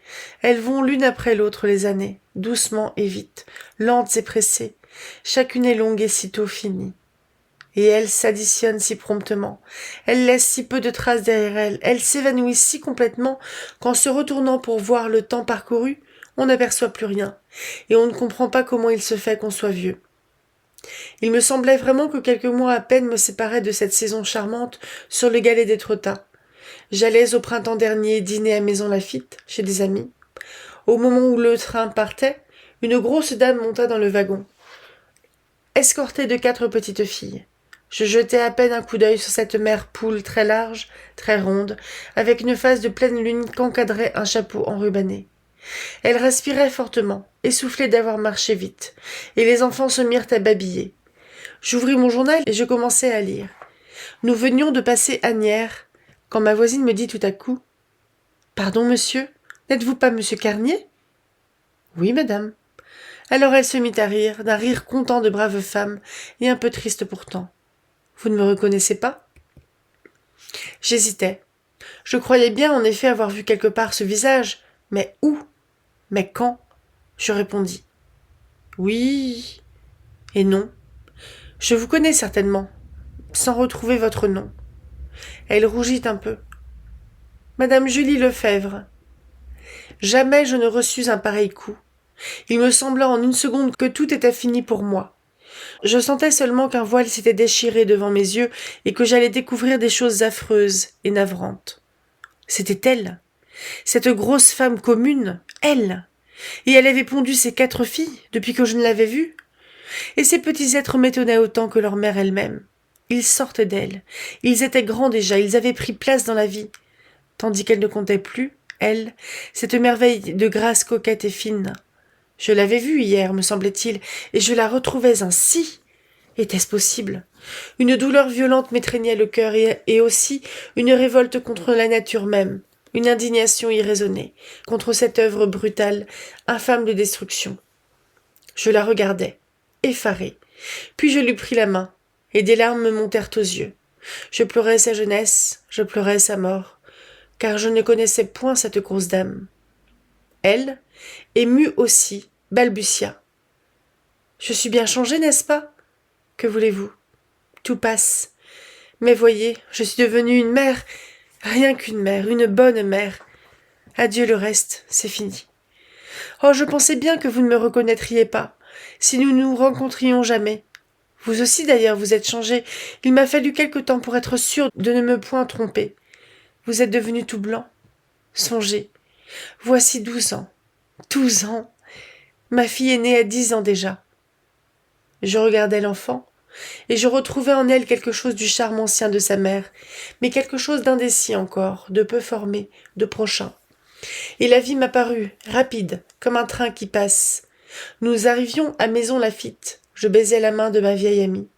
A: Elles vont l'une après l'autre les années, doucement et vite, lentes et pressées, chacune est longue et sitôt finie. Et elles s'additionnent si promptement, elles laissent si peu de traces derrière elles, elles s'évanouissent si complètement qu'en se retournant pour voir le temps parcouru, on n'aperçoit plus rien, et on ne comprend pas comment il se fait qu'on soit vieux. Il me semblait vraiment que quelques mois à peine me séparaient de cette saison charmante sur le galet d'Étretat. J'allais au printemps dernier dîner à Maison Lafitte, chez des amis. Au moment où le train partait, une grosse dame monta dans le wagon, escortée de 4 petites filles. Je jetai à peine un coup d'œil sur cette mère poule très large, très ronde, avec une face de pleine lune qu'encadrait un chapeau enrubanné. Elle respirait fortement, essoufflée d'avoir marché vite, et les enfants se mirent à babiller. J'ouvris mon journal et je commençai à lire. Nous venions de passer Asnières, quand ma voisine me dit tout à coup « Pardon, monsieur, n'êtes-vous pas monsieur Carnier ?»« Oui, madame. » Alors elle se mit à rire, d'un rire content de brave femme, et un peu triste pourtant. « Vous ne me reconnaissez pas ?» J'hésitais. Je croyais bien en effet avoir vu quelque part ce visage, mais où ? Mais quand ? Je répondis. Oui et non. Je vous connais certainement, sans retrouver votre nom. Elle rougit un peu. Madame Julie Lefèvre. Jamais je ne reçus un pareil coup. Il me sembla en une seconde que tout était fini pour moi. Je sentais seulement qu'un voile s'était déchiré devant mes yeux et que j'allais découvrir des choses affreuses et navrantes. C'était elle, cette grosse femme commune, elle. Et elle avait pondu ses 4 filles depuis que je ne l'avais vue. Et ces petits êtres m'étonnaient autant que leur mère elle-même. Ils sortaient d'elle. Ils étaient grands déjà, ils avaient pris place dans la vie. Tandis qu'elle ne comptait plus, elle, cette merveille de grâce coquette et fine. Je l'avais vue hier, me semblait-il, et je la retrouvais ainsi. Était-ce possible ? Une douleur violente m'étreignait le cœur et aussi une révolte contre la nature même, une indignation irraisonnée, contre cette œuvre brutale, infâme de destruction. Je la regardais, effarée, puis je lui pris la main, et des larmes me montèrent aux yeux. Je pleurais sa jeunesse, je pleurais sa mort, car je ne connaissais point cette grosse dame. Elle, émue aussi, balbutia. « Je suis bien changée, n'est-ce pas ? Que voulez-vous ? Tout passe. Mais voyez, je suis devenue une mère, rien qu'une mère, une bonne mère. Adieu le reste, c'est fini. Oh, je pensais bien que vous ne me reconnaîtriez pas, si nous nous rencontrions jamais. Vous aussi d'ailleurs, vous êtes changé. Il m'a fallu quelque temps pour être sûre de ne me point tromper. Vous êtes devenu tout blanc. Songez, voici 12 ans. 12 ans. Ma fille est née à 10 ans déjà. Je regardais l'enfant, et je retrouvais en elle quelque chose du charme ancien de sa mère, mais quelque chose d'indécis encore, de peu formé, de prochain. Et la vie m'apparut, rapide, comme un train qui passe. Nous arrivions à Maison Lafitte. Je baisais la main de ma vieille amie.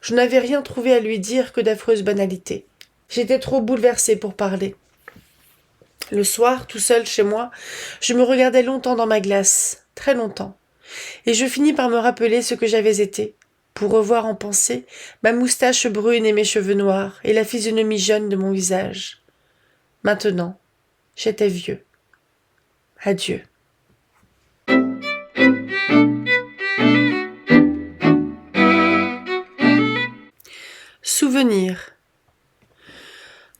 A: Je n'avais rien trouvé à lui dire que d'affreuses banalités. J'étais trop bouleversée pour parler. Le soir, tout seul chez moi, je me regardais longtemps dans ma glace, très longtemps. Et je finis par me rappeler ce que j'avais été, pour revoir en pensée ma moustache brune et mes cheveux noirs, et la physionomie jeune de mon visage. Maintenant, j'étais vieux. Adieu. Souvenirs.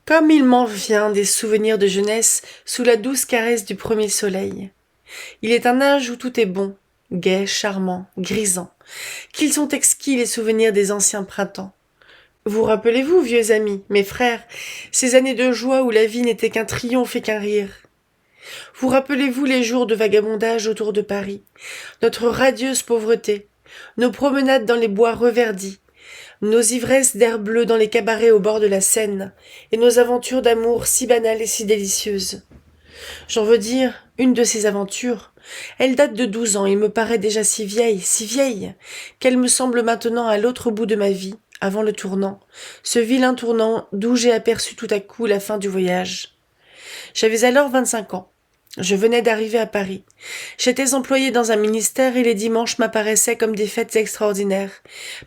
A: Comme il m'en vient des souvenirs de jeunesse sous la douce caresse du premier soleil. Il est un âge où tout est bon, gai, charmant, grisant, qu'ils sont exquis les souvenirs des anciens printemps. Vous rappelez-vous, vieux amis, mes frères, ces années de joie où la vie n'était qu'un triomphe et qu'un rire. Vous rappelez-vous les jours de vagabondage autour de Paris, notre radieuse pauvreté, nos promenades dans les bois reverdis, nos ivresses d'air bleu dans les cabarets au bord de la Seine, et nos aventures d'amour si banales et si délicieuses. J'en veux dire, une de ces aventures. Elle date de 12 ans et me paraît déjà si vieille, qu'elle me semble maintenant à l'autre bout de ma vie, avant le tournant, ce vilain tournant d'où j'ai aperçu tout à coup la fin du voyage. J'avais alors 25 ans. Je venais d'arriver à Paris. J'étais employé dans un ministère et les dimanches m'apparaissaient comme des fêtes extraordinaires,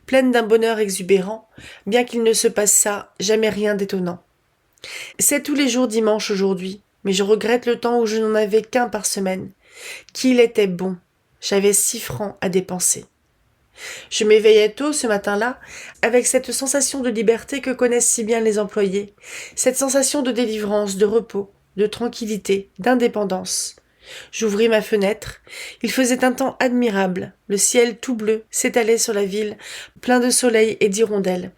A: pleines d'un bonheur exubérant, bien qu'il ne se passât jamais rien d'étonnant. C'est tous les jours dimanche aujourd'hui, mais je regrette le temps où je n'en avais qu'un par semaine. Qu'il était bon. J'avais 6 francs à dépenser. Je m'éveillais tôt ce matin-là, avec cette sensation de liberté que connaissent si bien les employés, cette sensation de délivrance, de repos, de tranquillité, d'indépendance. J'ouvris ma fenêtre. Il faisait un temps admirable. Le ciel tout bleu s'étalait sur la ville, plein de soleil et d'hirondelles.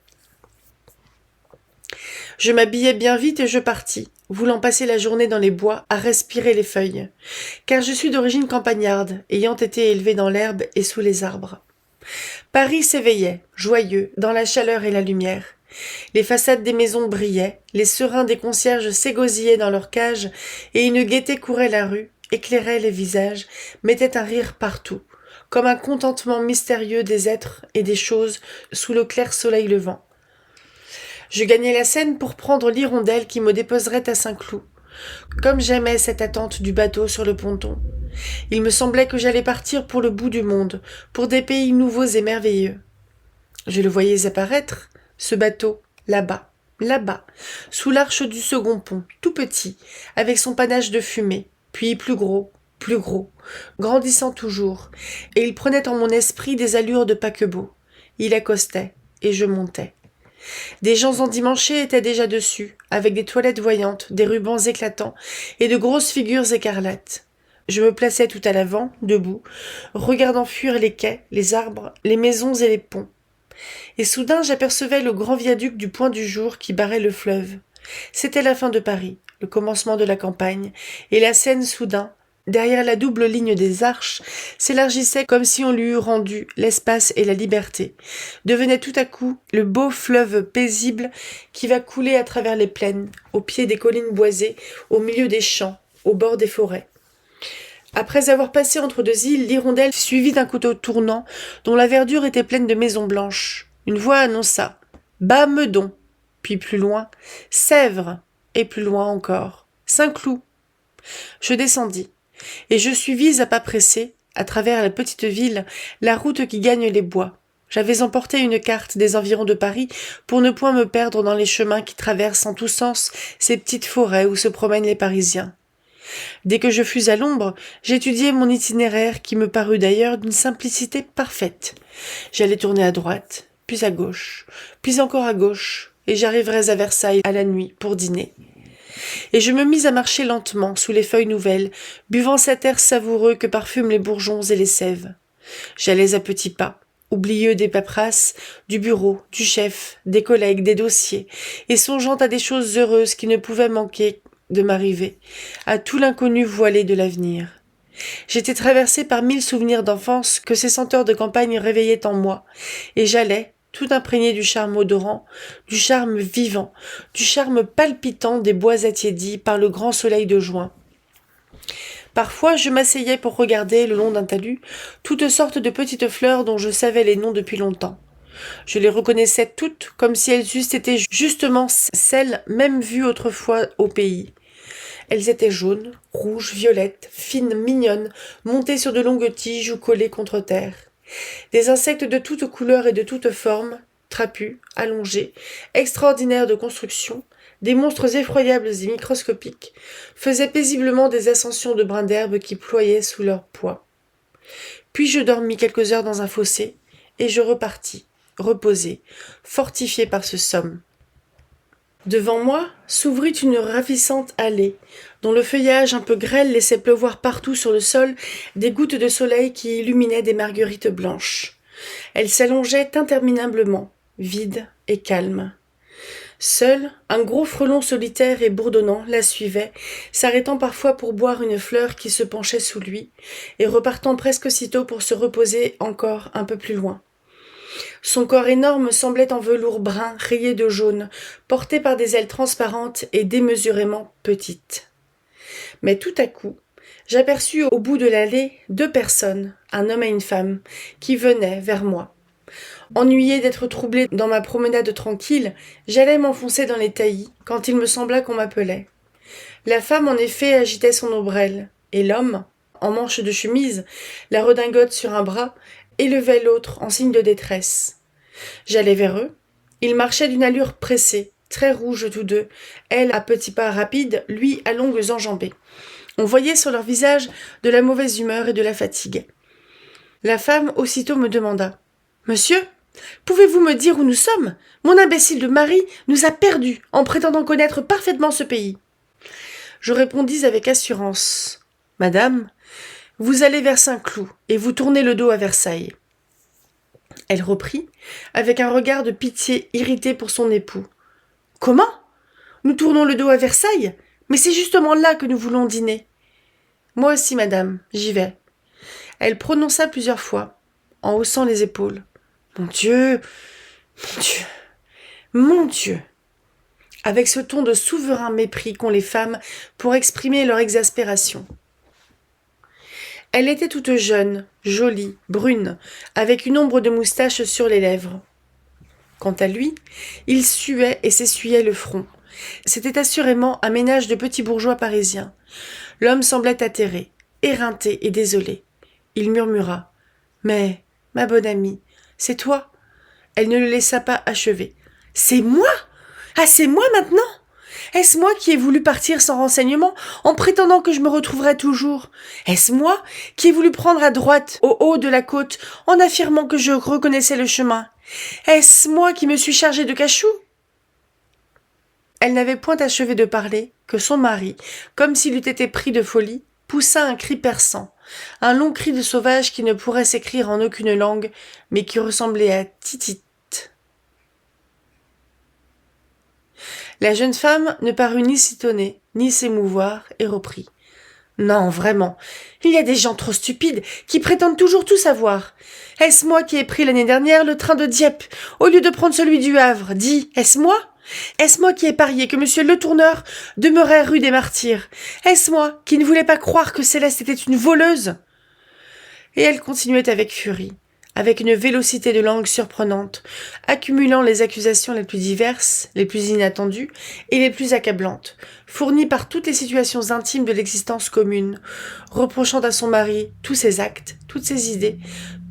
A: Je m'habillai bien vite et je partis, voulant passer la journée dans les bois à respirer les feuilles, car je suis d'origine campagnarde, ayant été élevé dans l'herbe et sous les arbres. Paris s'éveillait, joyeux, dans la chaleur et la lumière. Les façades des maisons brillaient, les serins des concierges s'égosillaient dans leurs cages, et une gaieté courait la rue, éclairait les visages, mettait un rire partout, comme un contentement mystérieux des êtres et des choses sous le clair soleil levant. Je gagnai la Seine pour prendre l'hirondelle qui me déposerait à Saint-Cloud. Comme j'aimais cette attente du bateau sur le ponton. Il me semblait que j'allais partir pour le bout du monde, pour des pays nouveaux et merveilleux. Je le voyais apparaître, ce bateau, là-bas, sous l'arche du second pont, tout petit, avec son panache de fumée, puis plus gros, grandissant toujours, et il prenait en mon esprit des allures de paquebot. Il accostait, et je montais. Des gens endimanchés étaient déjà dessus, avec des toilettes voyantes, des rubans éclatants et de grosses figures écarlates. Je me plaçais tout à l'avant, debout, regardant fuir les quais, les arbres, les maisons et les ponts. Et soudain j'apercevais le grand viaduc du Point du Jour qui barrait le fleuve. C'était la fin de Paris, le commencement de la campagne, et la Seine soudain, derrière la double ligne des arches, s'élargissait comme si on lui eût rendu l'espace et la liberté, devenait tout à coup le beau fleuve paisible qui va couler à travers les plaines, au pied des collines boisées, au milieu des champs, au bord des forêts. Après avoir passé entre deux îles, l'hirondelle suivit d'un couteau tournant, dont la verdure était pleine de maisons blanches. Une voix annonça « Bas Meudon », puis plus loin « Sèvres », et plus loin encore « Saint-Cloud ». Je descendis. Et je suivis à pas pressés, à travers la petite ville, la route qui gagne les bois. J'avais emporté une carte des environs de Paris pour ne point me perdre dans les chemins qui traversent en tous sens ces petites forêts où se promènent les Parisiens. Dès que je fus à l'ombre, j'étudiai mon itinéraire qui me parut d'ailleurs d'une simplicité parfaite. J'allais tourner à droite, puis à gauche, puis encore à gauche, et j'arriverais à Versailles à la nuit pour dîner. Et je me mis à marcher lentement sous les feuilles nouvelles, buvant cet air savoureux que parfument les bourgeons et les sèves. J'allais à petits pas, oublieux des paperasses, du bureau, du chef, des collègues, des dossiers, et songeant à des choses heureuses qui ne pouvaient manquer de m'arriver, à tout l'inconnu voilé de l'avenir. J'étais traversée par 1000 souvenirs d'enfance que ces senteurs de campagne réveillaient en moi, et j'allais, tout imprégné du charme odorant, du charme vivant, du charme palpitant des bois attiédis par le grand soleil de juin. Parfois, je m'asseyais pour regarder, le long d'un talus, toutes sortes de petites fleurs dont je savais les noms depuis longtemps. Je les reconnaissais toutes comme si elles eussent été justement celles même vues autrefois au pays. Elles étaient jaunes, rouges, violettes, fines, mignonnes, montées sur de longues tiges ou collées contre terre. Des insectes de toutes couleurs et de toutes formes, trapus, allongés, extraordinaires de construction, des monstres effroyables et microscopiques, faisaient paisiblement des ascensions de brins d'herbe qui ployaient sous leur poids. Puis je dormis quelques heures dans un fossé, et je repartis, reposé, fortifié par ce somme. Devant moi s'ouvrit une ravissante allée, dont le feuillage un peu grêle laissait pleuvoir partout sur le sol des gouttes de soleil qui illuminaient des marguerites blanches. Elle s'allongeait interminablement, vide et calme. Seul, un gros frelon solitaire et bourdonnant la suivait, s'arrêtant parfois pour boire une fleur qui se penchait sous lui, et repartant presque aussitôt pour se reposer encore un peu plus loin. Son corps énorme semblait en velours brun rayé de jaune, porté par des ailes transparentes et démesurément petites. Mais tout à coup, j'aperçus au bout de l'allée 2 personnes, un homme et une femme, qui venaient vers moi. Ennuyé d'être troublé dans ma promenade tranquille, j'allais m'enfoncer dans les taillis, quand il me sembla qu'on m'appelait. La femme, en effet, agitait son ombrelle, et l'homme, en manche de chemise, la redingote sur un bras, élevait l'autre en signe de détresse. J'allai vers eux. Ils marchaient d'une allure pressée, très rouges tous deux, elle à petits pas rapides, lui à longues enjambées. On voyait sur leur visage de la mauvaise humeur et de la fatigue. La femme aussitôt me demanda « Monsieur, pouvez-vous me dire où nous sommes ? Mon imbécile de mari nous a perdus en prétendant connaître parfaitement ce pays. » Je répondis avec assurance « Madame, vous allez vers Saint-Cloud et vous tournez le dos à Versailles. » Elle reprit, avec un regard de pitié irrité pour son époux. « Comment ? Nous tournons le dos à Versailles ? Mais c'est justement là que nous voulons dîner. »« Moi aussi, madame, j'y vais. » Elle prononça plusieurs fois, en haussant les épaules. « Mon Dieu, mon Dieu, mon Dieu !» Avec ce ton de souverain mépris qu'ont les femmes pour exprimer leur exaspération. Elle était toute jeune, jolie, brune, avec une ombre de moustache sur les lèvres. Quant à lui, il suait et s'essuyait le front. C'était assurément un ménage de petits bourgeois parisiens. L'homme semblait atterré, éreinté et désolé. Il murmura « Mais, ma bonne amie, c'est toi ?» Elle ne le laissa pas achever. « C'est moi ? Ah, c'est moi maintenant ? Est-ce moi qui ai voulu partir sans renseignement, en prétendant que je me retrouverais toujours ? Est-ce moi qui ai voulu prendre à droite, au haut de la côte, en affirmant que je reconnaissais le chemin ? Est-ce moi qui me suis chargée de cachou ? » Elle n'avait point achevé de parler, que son mari, comme s'il eût été pris de folie, poussa un cri perçant, un long cri de sauvage qui ne pourrait s'écrire en aucune langue, mais qui ressemblait à titit. La jeune femme ne parut ni s'étonner, ni s'émouvoir, et reprit. « Non, vraiment, il y a des gens trop stupides qui prétendent toujours tout savoir. Est-ce moi qui ai pris l'année dernière le train de Dieppe, au lieu de prendre celui du Havre ? Dis, est-ce moi ? Est-ce moi qui ai parié que monsieur Le Tourneur demeurait rue des Martyrs ? Est-ce moi qui ne voulais pas croire que Céleste était une voleuse ? » Et elle continuait avec furie, avec une vélocité de langue surprenante, accumulant les accusations les plus diverses, les plus inattendues et les plus accablantes, fournies par toutes les situations intimes de l'existence commune, reprochant à son mari tous ses actes, toutes ses idées,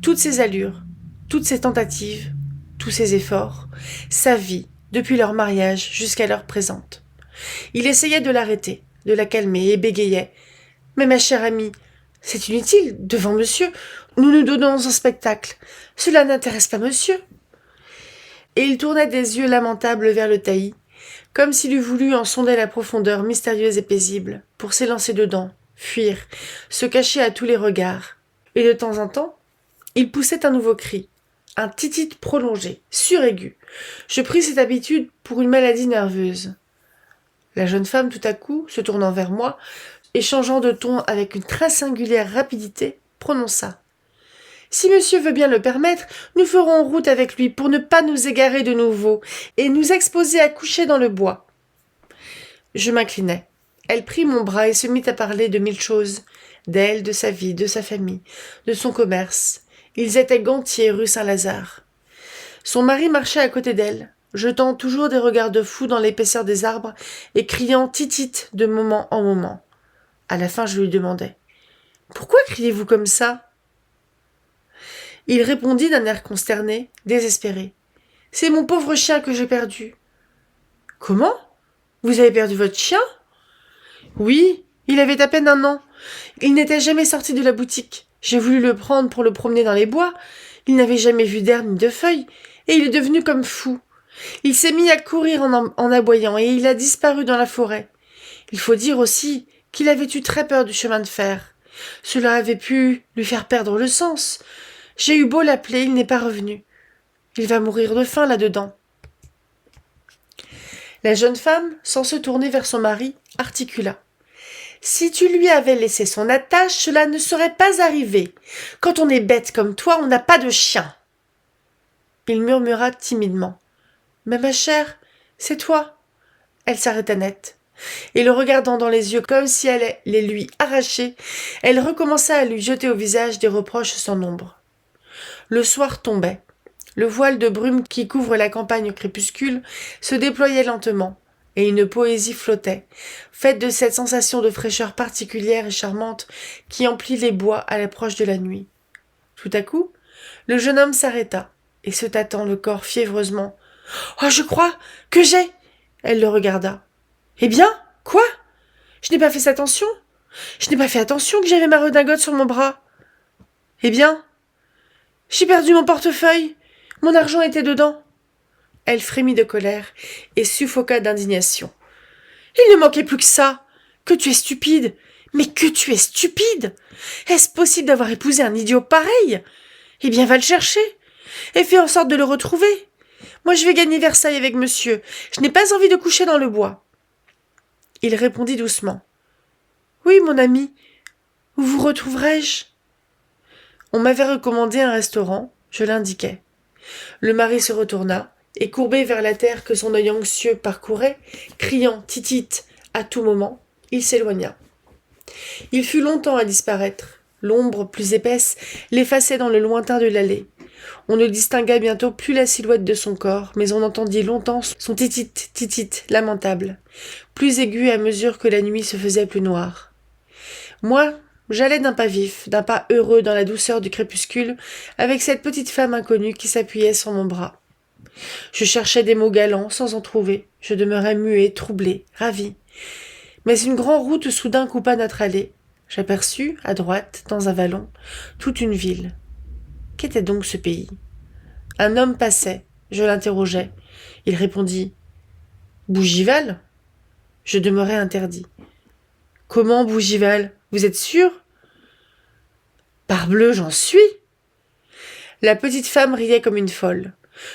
A: toutes ses allures, toutes ses tentatives, tous ses efforts, sa vie, depuis leur mariage jusqu'à l'heure présente. Il essayait de l'arrêter, de la calmer et bégayait. « Mais ma chère amie, c'est inutile, devant monsieur, nous nous donnons un spectacle. Cela n'intéresse pas monsieur. » Et il tournait des yeux lamentables vers le taillis, comme s'il eût voulu en sonder la profondeur mystérieuse et paisible, pour s'élancer dedans, fuir, se cacher à tous les regards. Et de temps en temps, il poussait un nouveau cri, un titit prolongé, suraigu. Je pris cette habitude pour une maladie nerveuse. La jeune femme, tout à coup, se tournant vers moi, et changeant de ton avec une très singulière rapidité, prononça. « Si monsieur veut bien le permettre, nous ferons route avec lui pour ne pas nous égarer de nouveau et nous exposer à coucher dans le bois. » Je m'inclinai. Elle prit mon bras et se mit à parler de 1000 choses, d'elle, de sa vie, de sa famille, de son commerce. Ils étaient gantiers rue Saint-Lazare. Son mari marchait à côté d'elle, jetant toujours des regards de fou dans l'épaisseur des arbres et criant titit de moment en moment. À la fin, je lui demandai « Pourquoi criez-vous comme ça ?» Il répondit d'un air consterné, désespéré. « C'est mon pauvre chien que j'ai perdu. »« Comment ? Vous avez perdu votre chien ?»« Oui, il avait à peine 1 an. Il n'était jamais sorti de la boutique. J'ai voulu le prendre pour le promener dans les bois. Il n'avait jamais vu d'herbe ni de feuilles, et il est devenu comme fou. Il s'est mis à courir en aboyant, et il a disparu dans la forêt. Il faut dire aussi qu'il avait eu très peur du chemin de fer. Cela avait pu lui faire perdre le sens. J'ai eu beau l'appeler, il n'est pas revenu. Il va mourir de faim là-dedans. » La jeune femme, sans se tourner vers son mari, articula. « Si tu lui avais laissé son attache, cela ne serait pas arrivé. Quand on est bête comme toi, on n'a pas de chien. » Il murmura timidement. « Mais ma chère, c'est toi. » Elle s'arrêta net. et le regardant dans les yeux comme si elle allait les lui arracher, elle recommença à lui jeter au visage des reproches sans nombre. Le soir tombait. Le voile de brume qui couvre la campagne au crépuscule se déployait lentement, et une poésie flottait, faite de cette sensation de fraîcheur particulière et charmante qui emplit les bois à l'approche de la nuit. Tout à coup, le jeune homme s'arrêta, et se tâtant le corps fiévreusement. « Oh, je crois que j'ai !» Elle le regarda. « Eh bien, quoi ? Je n'ai pas fait attention. Je n'ai pas fait attention que j'avais ma redingote sur mon bras. Eh bien, j'ai perdu mon portefeuille. Mon argent était dedans. » Elle frémit de colère et suffoqua d'indignation. « Il ne manquait plus que ça. Que tu es stupide. Mais que tu es stupide. Est-ce possible d'avoir épousé un idiot pareil ? Eh bien, va le chercher et fais en sorte de le retrouver. Moi, je vais gagner Versailles avec monsieur. Je n'ai pas envie de coucher dans le bois. » Il répondit doucement. « Oui, mon ami. Où vous retrouverai-je ? » On m'avait recommandé un restaurant. Je l'indiquai. Le mari se retourna, et courbé vers la terre que son œil anxieux parcourait, criant « Titite » à tout moment, il s'éloigna. Il fut longtemps à disparaître. L'ombre, plus épaisse, l'effaçait dans le lointain de l'allée. On ne distingua bientôt plus la silhouette de son corps, mais on entendit longtemps son titite, titite, lamentable, plus aigu à mesure que la nuit se faisait plus noire. Moi, j'allais d'un pas vif, d'un pas heureux dans la douceur du crépuscule, avec cette petite femme inconnue qui s'appuyait sur mon bras. Je cherchais des mots galants sans en trouver. Je demeurais muet, troublé, ravi. Mais une grande route soudain coupa notre allée. J'aperçus, à droite, dans un vallon, toute une ville. Qu'était donc ce pays ? Un homme passait. Je l'interrogeai. Il répondit « Bougival ?» Je demeurai interdit. « Comment Bougival ? Vous êtes sûr ? » ?»« Parbleu, j'en suis !» La petite femme riait comme une folle.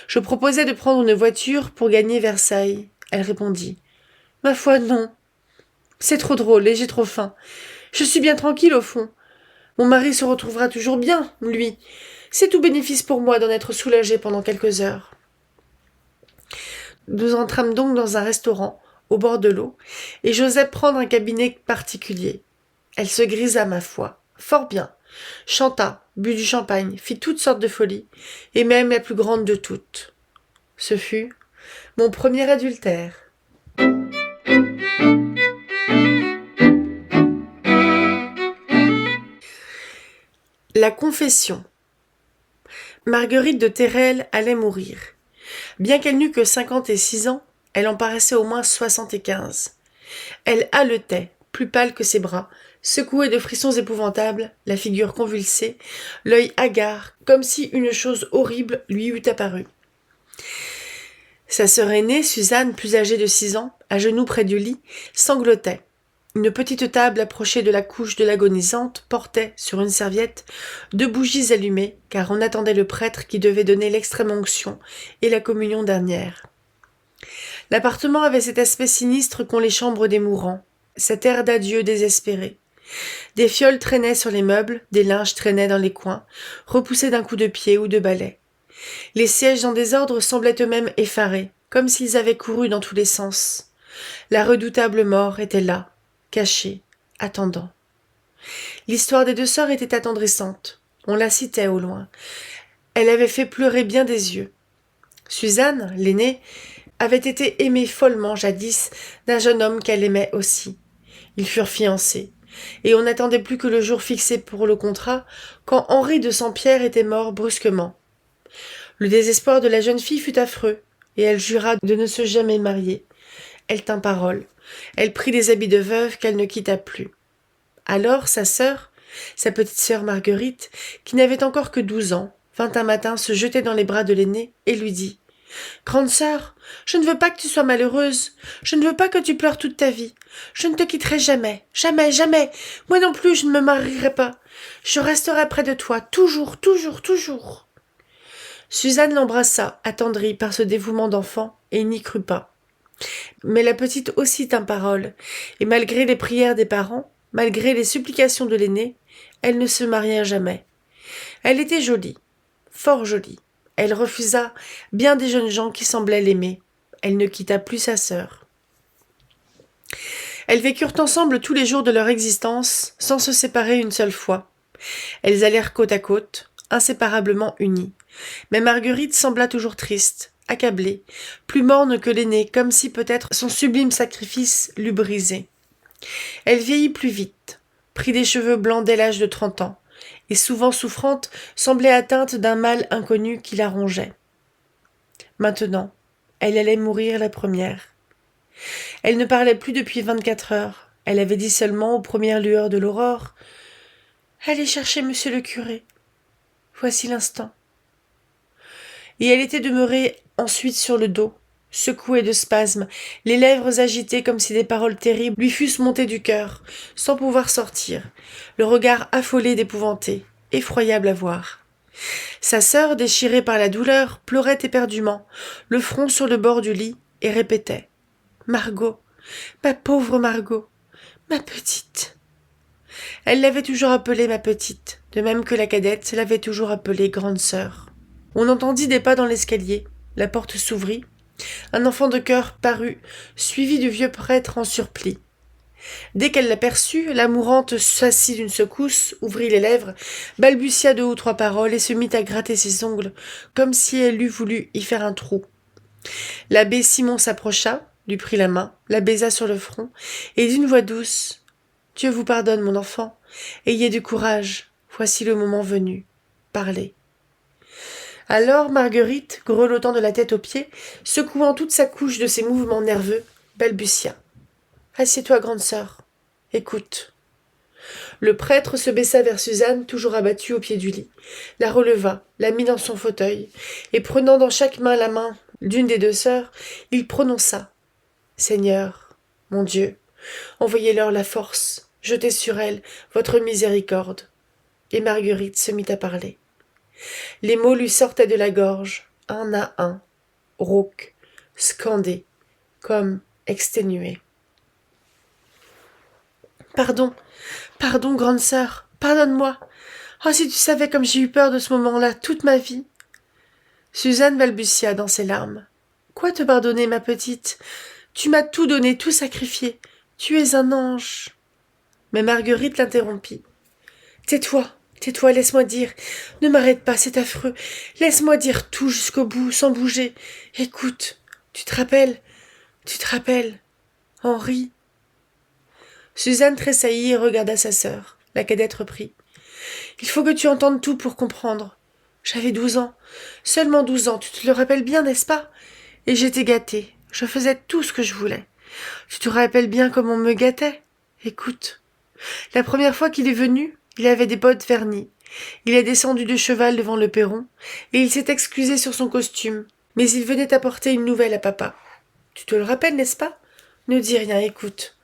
A: Je proposai de prendre une voiture pour gagner Versailles. Elle répondit « Ma foi, non. C'est trop drôle et j'ai trop faim. Je suis bien tranquille au fond. Mon mari se retrouvera toujours bien, lui. C'est tout bénéfice pour moi d'en être soulagée pendant quelques heures. » Nous entrâmes donc dans un restaurant, au bord de l'eau, et j'osai prendre un cabinet particulier. Elle se grisa, ma foi, fort bien, chanta, but du champagne, fit toutes sortes de folies, et même la plus grande de toutes. Ce fut mon premier adultère. La confession. Marguerite de Thérelle allait mourir. Bien qu'elle n'eût que 56 ans, elle en paraissait au moins 75. Elle haletait, plus pâle que ses bras, secouée de frissons épouvantables, la figure convulsée, l'œil hagard, comme si une chose horrible lui eût apparu. Sa sœur aînée, Suzanne, plus âgée de 6 ans, à genoux près du lit, sanglotait. Une petite table approchée de la couche de l'agonisante portait, sur une serviette, 2 bougies allumées, car on attendait le prêtre qui devait donner l'extrême-onction et la communion dernière. L'appartement avait cet aspect sinistre qu'ont les chambres des mourants, cet air d'adieu désespéré. Des fioles traînaient sur les meubles, des linges traînaient dans les coins, repoussés d'un coup de pied ou de balai. Les sièges en désordre semblaient eux-mêmes effarés, comme s'ils avaient couru dans tous les sens. La redoutable mort était là, cachée, attendant. L'histoire des 2 sœurs était attendrissante. On la citait au loin. Elle avait fait pleurer bien des yeux. Suzanne, l'aînée, avait été aimée follement jadis d'un jeune homme qu'elle aimait aussi. Ils furent fiancés, et on n'attendait plus que le jour fixé pour le contrat, quand Henri de Sampierre était mort brusquement. Le désespoir de la jeune fille fut affreux, et elle jura de ne se jamais marier. Elle tint parole. Elle prit des habits de veuve qu'elle ne quitta plus. Alors sa sœur, sa petite sœur Marguerite, qui n'avait encore que 12 ans, vint un matin se jeter dans les bras de l'aînée et lui dit « Grande sœur, je ne veux pas que tu sois malheureuse. Je ne veux pas que tu pleures toute ta vie. Je ne te quitterai jamais, jamais, jamais. Moi non plus, je ne me marierai pas. Je resterai près de toi, toujours, toujours, toujours. » Suzanne l'embrassa, attendrie par ce dévouement d'enfant, et n'y crut pas. Mais la petite aussi tint parole, et malgré les prières des parents, malgré les supplications de l'aînée, elle ne se maria jamais. Elle était jolie, fort jolie. Elle refusa bien des jeunes gens qui semblaient l'aimer. Elle ne quitta plus sa sœur. Elles vécurent ensemble tous les jours de leur existence, sans se séparer une seule fois. Elles allèrent côte à côte, inséparablement unies. Mais Marguerite sembla toujours triste, accablée, plus morne que l'aînée, comme si peut-être son sublime sacrifice l'eût brisée. Elle vieillit plus vite, prit des cheveux blancs dès l'âge de 30 ans, et souvent souffrante, semblait atteinte d'un mal inconnu qui la rongeait. Maintenant, elle allait mourir la première. Elle ne parlait plus depuis 24 heures. Elle avait dit seulement aux premières lueurs de l'aurore « Allez chercher monsieur le curé. Voici l'instant. » Et elle était demeurée ensuite sur le dos, secouée de spasmes, les lèvres agitées comme si des paroles terribles lui fussent montées du cœur, sans pouvoir sortir, le regard affolé d'épouvanté, effroyable à voir. Sa sœur, déchirée par la douleur, pleurait éperdument, le front sur le bord du lit, et répétait « Margot, ma pauvre Margot, ma petite !» Elle l'avait toujours appelée ma petite, de même que la cadette l'avait toujours appelée grande sœur. On entendit des pas dans l'escalier, la porte s'ouvrit, un enfant de chœur parut, suivi du vieux prêtre en surplis. Dès qu'elle l'aperçut, la mourante s'assit d'une secousse, ouvrit les lèvres, balbutia 2 ou 3 paroles et se mit à gratter ses ongles, comme si elle eût voulu y faire un trou. L'abbé Simon s'approcha, lui prit la main, la baisa sur le front, et d'une voix douce « Dieu vous pardonne, mon enfant, ayez du courage, voici le moment venu, parlez. » Alors Marguerite, grelottant de la tête aux pieds, secouant toute sa couche de ses mouvements nerveux, balbutia. « Assieds-toi, grande sœur. Écoute. » Le prêtre se baissa vers Suzanne, toujours abattue au pied du lit, la releva, la mit dans son fauteuil, et prenant dans chaque main la main d'une des 2 sœurs, il prononça. « Seigneur, mon Dieu, envoyez-leur la force, jetez sur elles votre miséricorde. » Et Marguerite se mit à parler. Les mots lui sortaient de la gorge, un à un, rauques, scandés, comme exténués. « Pardon, pardon, grande sœur, pardonne-moi. Oh, si tu savais comme j'ai eu peur de ce moment-là toute ma vie. » Suzanne balbutia dans ses larmes. « Quoi te pardonner, ma petite? Tu m'as tout donné, tout sacrifié. Tu es un ange. » Mais Marguerite l'interrompit. « Tais-toi, tais-toi, laisse-moi dire. Ne m'arrête pas, c'est affreux. Laisse-moi dire tout jusqu'au bout, sans bouger. Écoute, tu te rappelles, Henri. » Suzanne tressaillit et regarda sa sœur. La cadette reprit. « Il faut que tu entendes tout pour comprendre. J'avais 12 ans, seulement 12 ans, tu te le rappelles bien, n'est-ce pas? Et j'étais gâtée, je faisais tout ce que je voulais. Tu te rappelles bien comment on me gâtait? Écoute. La première fois qu'il est venu, il avait des bottes vernies. Il est descendu de cheval devant le perron, et il s'est excusé sur son costume, mais il venait apporter une nouvelle à papa. Tu te le rappelles, n'est-ce pas? Ne dis rien, écoute.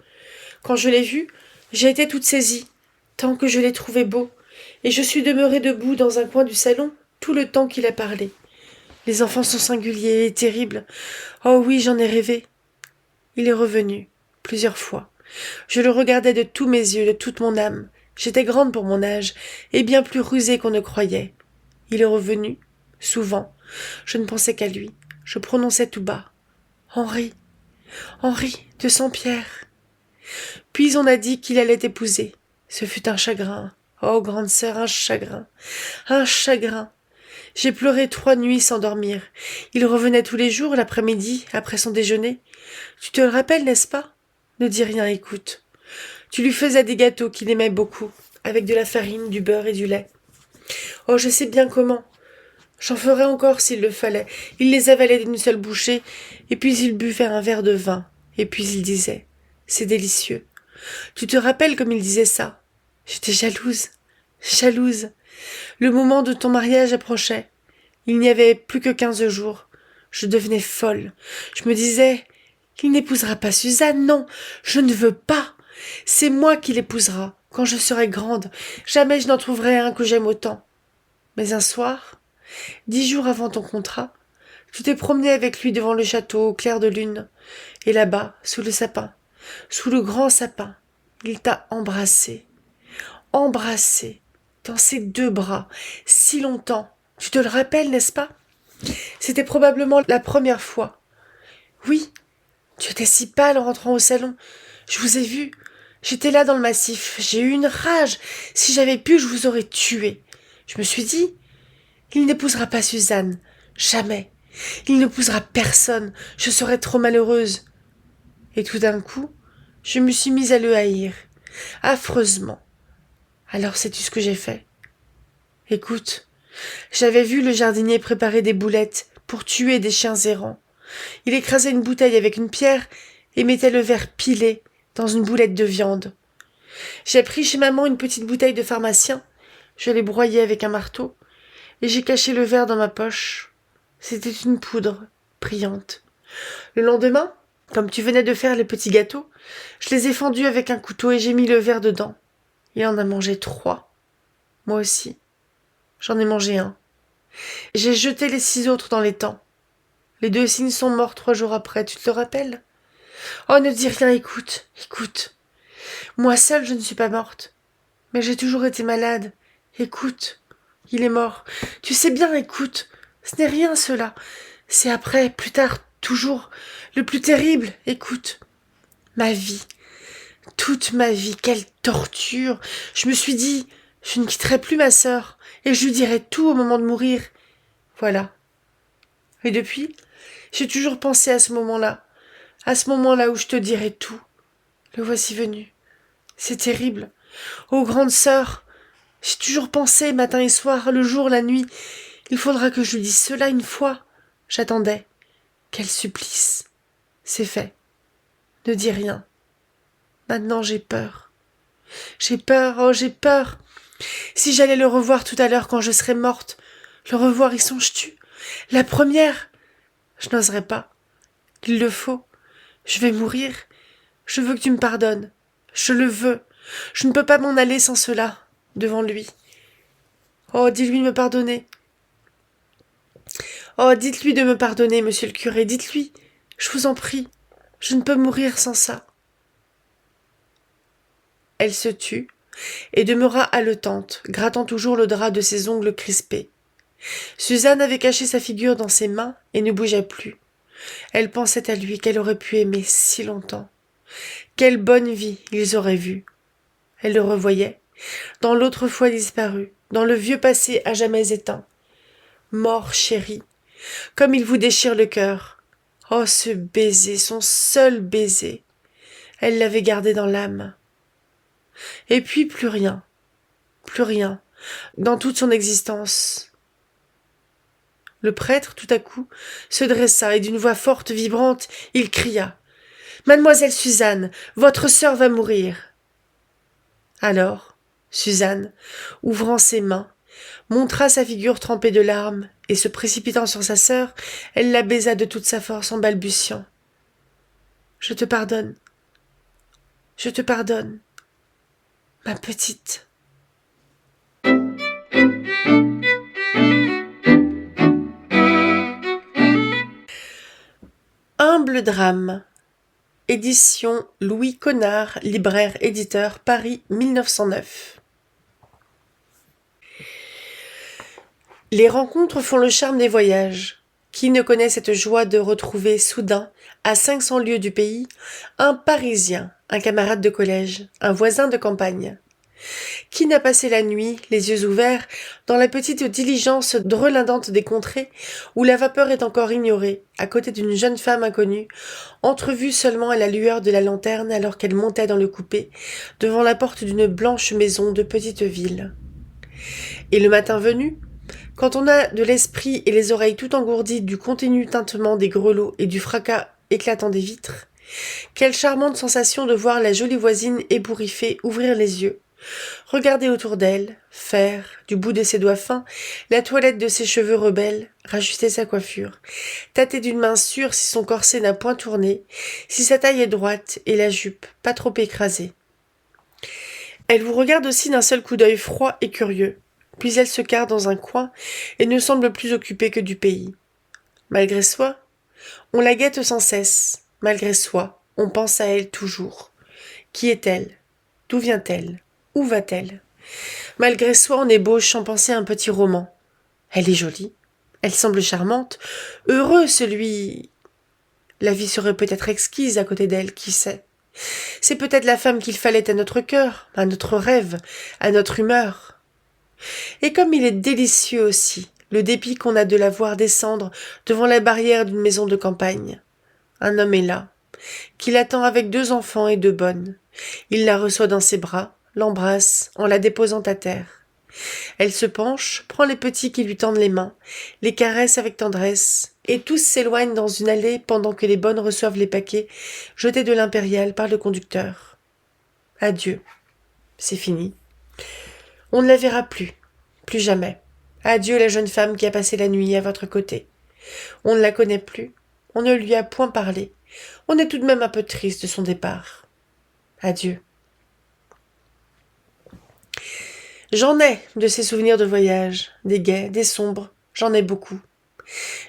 A: Quand je l'ai vu, j'ai été toute saisie, tant que je l'ai trouvé beau, et je suis demeurée debout dans un coin du salon tout le temps qu'il a parlé. Les enfants sont singuliers et terribles. Oh oui, j'en ai rêvé. Il est revenu, plusieurs fois. Je le regardais de tous mes yeux, de toute mon âme. J'étais grande pour mon âge, et bien plus rusée qu'on ne croyait. Il est revenu, souvent. Je ne pensais qu'à lui. Je prononçais tout bas. Henri, Henri de Saint-Pierre. Puis on a dit qu'il allait épouser. Ce fut un chagrin. Oh, grande sœur, un chagrin. Un chagrin. J'ai pleuré 3 nuits sans dormir. Il revenait tous les jours, l'après-midi, après son déjeuner. Tu te le rappelles, n'est-ce pas? Ne dis rien, écoute. Tu lui faisais des gâteaux qu'il aimait beaucoup, avec de la farine, du beurre et du lait. Oh, je sais bien comment. J'en ferai encore s'il le fallait. Il les avalait d'une seule bouchée, et puis il buvait un verre de vin, et puis il disait « C'est délicieux. » Tu te rappelles comme il disait ça? J'étais jalouse, jalouse. Le moment de ton mariage approchait. Il n'y avait plus que 15 jours. Je devenais folle. Je me disais « Il n'épousera pas Suzanne, non, je ne veux pas. C'est moi qui l'épousera, quand je serai grande. Jamais je n'en trouverai un que j'aime autant. » Mais un soir, 10 jours avant ton contrat, tu t'es promené avec lui devant le château au clair de lune. Et là-bas, sous le sapin, sous le grand sapin, il t'a embrassé, dans ses 2 bras, si longtemps. Tu te le rappelles, n'est-ce pas? C'était probablement la première fois. Oui, tu étais si pâle en rentrant au salon. Je vous ai vu. J'étais là dans le massif. J'ai eu une rage. Si j'avais pu, je vous aurais tué. Je me suis dit, il n'épousera pas Suzanne. Jamais. Il n'épousera personne. Je serais trop malheureuse. Et tout d'un coup, je me suis mise à le haïr. Affreusement. Alors sais-tu ce que j'ai fait? Écoute, j'avais vu le jardinier préparer des boulettes pour tuer des chiens errants. Il écrasait une bouteille avec une pierre et mettait le verre pilé dans une boulette de viande. J'ai pris chez maman une petite bouteille de pharmacien, je l'ai broyée avec un marteau, et j'ai caché le verre dans ma poche. C'était une poudre brillante. Le lendemain, comme tu venais de faire les petits gâteaux, je les ai fendus avec un couteau et j'ai mis le verre dedans. Il en a mangé 3. Moi aussi. J'en ai mangé un. J'ai jeté les 6 autres dans l'étang. Les 2 cygnes sont morts 3 jours après, tu te le rappelles? Oh, ne dis rien, écoute, écoute. Moi seule, je ne suis pas morte. Mais j'ai toujours été malade. Écoute, il est mort. Tu sais bien, écoute. Ce n'est rien, cela. C'est après, plus tard, toujours. Le plus terrible, écoute. Ma vie. Toute ma vie, quelle torture. Je me suis dit, je ne quitterai plus ma sœur, et je lui dirai tout au moment de mourir. Voilà. Et depuis, j'ai toujours pensé à ce moment-là où je te dirai tout. Le voici venu. C'est terrible. Ô grande sœur, j'ai toujours pensé, matin et soir, le jour, la nuit, il faudra que je lui dise cela une fois. J'attendais. Quel supplice. C'est fait. Ne dis rien. Maintenant j'ai peur. J'ai peur, oh j'ai peur. Si j'allais le revoir tout à l'heure quand je serais morte, le revoir, y songes-tu? La première? Je n'oserais pas. Il le faut. Je vais mourir. Je veux que tu me pardonnes. Je le veux. Je ne peux pas m'en aller sans cela, devant lui. Oh, dis-lui de me pardonner. Oh, dites-lui de me pardonner, monsieur le curé, dites-lui. Je vous en prie. Je ne peux mourir sans ça. Elle se tut et demeura haletante, grattant toujours le drap de ses ongles crispés. Suzanne avait caché sa figure dans ses mains et ne bougeait plus. Elle pensait à lui qu'elle aurait pu aimer si longtemps. Quelle bonne vie ils auraient vue. Elle le revoyait, dans l'autre foi disparu, dans le vieux passé à jamais éteint. Mort chéri, comme il vous déchire le cœur. Oh, ce baiser, son seul baiser. Elle l'avait gardé dans l'âme. Et puis plus rien, dans toute son existence. Le prêtre, tout à coup, se dressa et d'une voix forte, vibrante, il cria « Mademoiselle Suzanne, votre sœur va mourir !» Alors, Suzanne, ouvrant ses mains, montra sa figure trempée de larmes, et se précipitant sur sa sœur, elle la baisa de toute sa force en balbutiant. « Je te pardonne, ma petite. » Humble drame. Édition Louis Connard, libraire éditeur, Paris 1909. Les rencontres font le charme des voyages. Qui ne connaît cette joie de retrouver soudain, à 500 lieues du pays, un Parisien, un camarade de collège, un voisin de campagne? Qui n'a passé la nuit, les yeux ouverts, dans la petite diligence drelindante des contrées, où la vapeur est encore ignorée, à côté d'une jeune femme inconnue, entrevue seulement à la lueur de la lanterne alors qu'elle montait dans le coupé, devant la porte d'une blanche maison de petite ville. Et le matin venu, quand on a de l'esprit et les oreilles tout engourdies du continu tintement des grelots et du fracas éclatant des vitres, quelle charmante sensation de voir la jolie voisine ébouriffée ouvrir les yeux, regarder autour d'elle, faire, du bout de ses doigts fins, la toilette de ses cheveux rebelles, rajuster sa coiffure, tâter d'une main sûre si son corset n'a point tourné, si sa taille est droite et la jupe pas trop écrasée. Elle vous regarde aussi d'un seul coup d'œil froid et curieux, puis elle se carre dans un coin et ne semble plus occupée que du pays. Malgré soi, on la guette sans cesse, malgré soi, on pense à elle toujours. Qui est-elle? D'où vient-elle? Où va-t-elle? Malgré soi, on ébauche sans penser à un petit roman. Elle est jolie, elle semble charmante, heureux celui... La vie serait peut-être exquise à côté d'elle, qui sait? C'est peut-être la femme qu'il fallait à notre cœur, à notre rêve, à notre humeur. Et comme il est délicieux aussi, le dépit qu'on a de la voir descendre devant la barrière d'une maison de campagne. Un homme est là, qui l'attend avec 2 enfants et 2 bonnes. Il la reçoit dans ses bras, l'embrasse en la déposant à terre. Elle se penche, prend les petits qui lui tendent les mains, les caresse avec tendresse, et tous s'éloignent dans une allée pendant que les bonnes reçoivent les paquets jetés de l'impériale par le conducteur. Adieu. C'est fini. On ne la verra plus. Plus jamais. Adieu la jeune femme qui a passé la nuit à votre côté. On ne la connaît plus. On ne lui a point parlé. On est tout de même un peu triste de son départ. Adieu. J'en ai de ces souvenirs de voyage, des gais, des sombres, j'en ai beaucoup.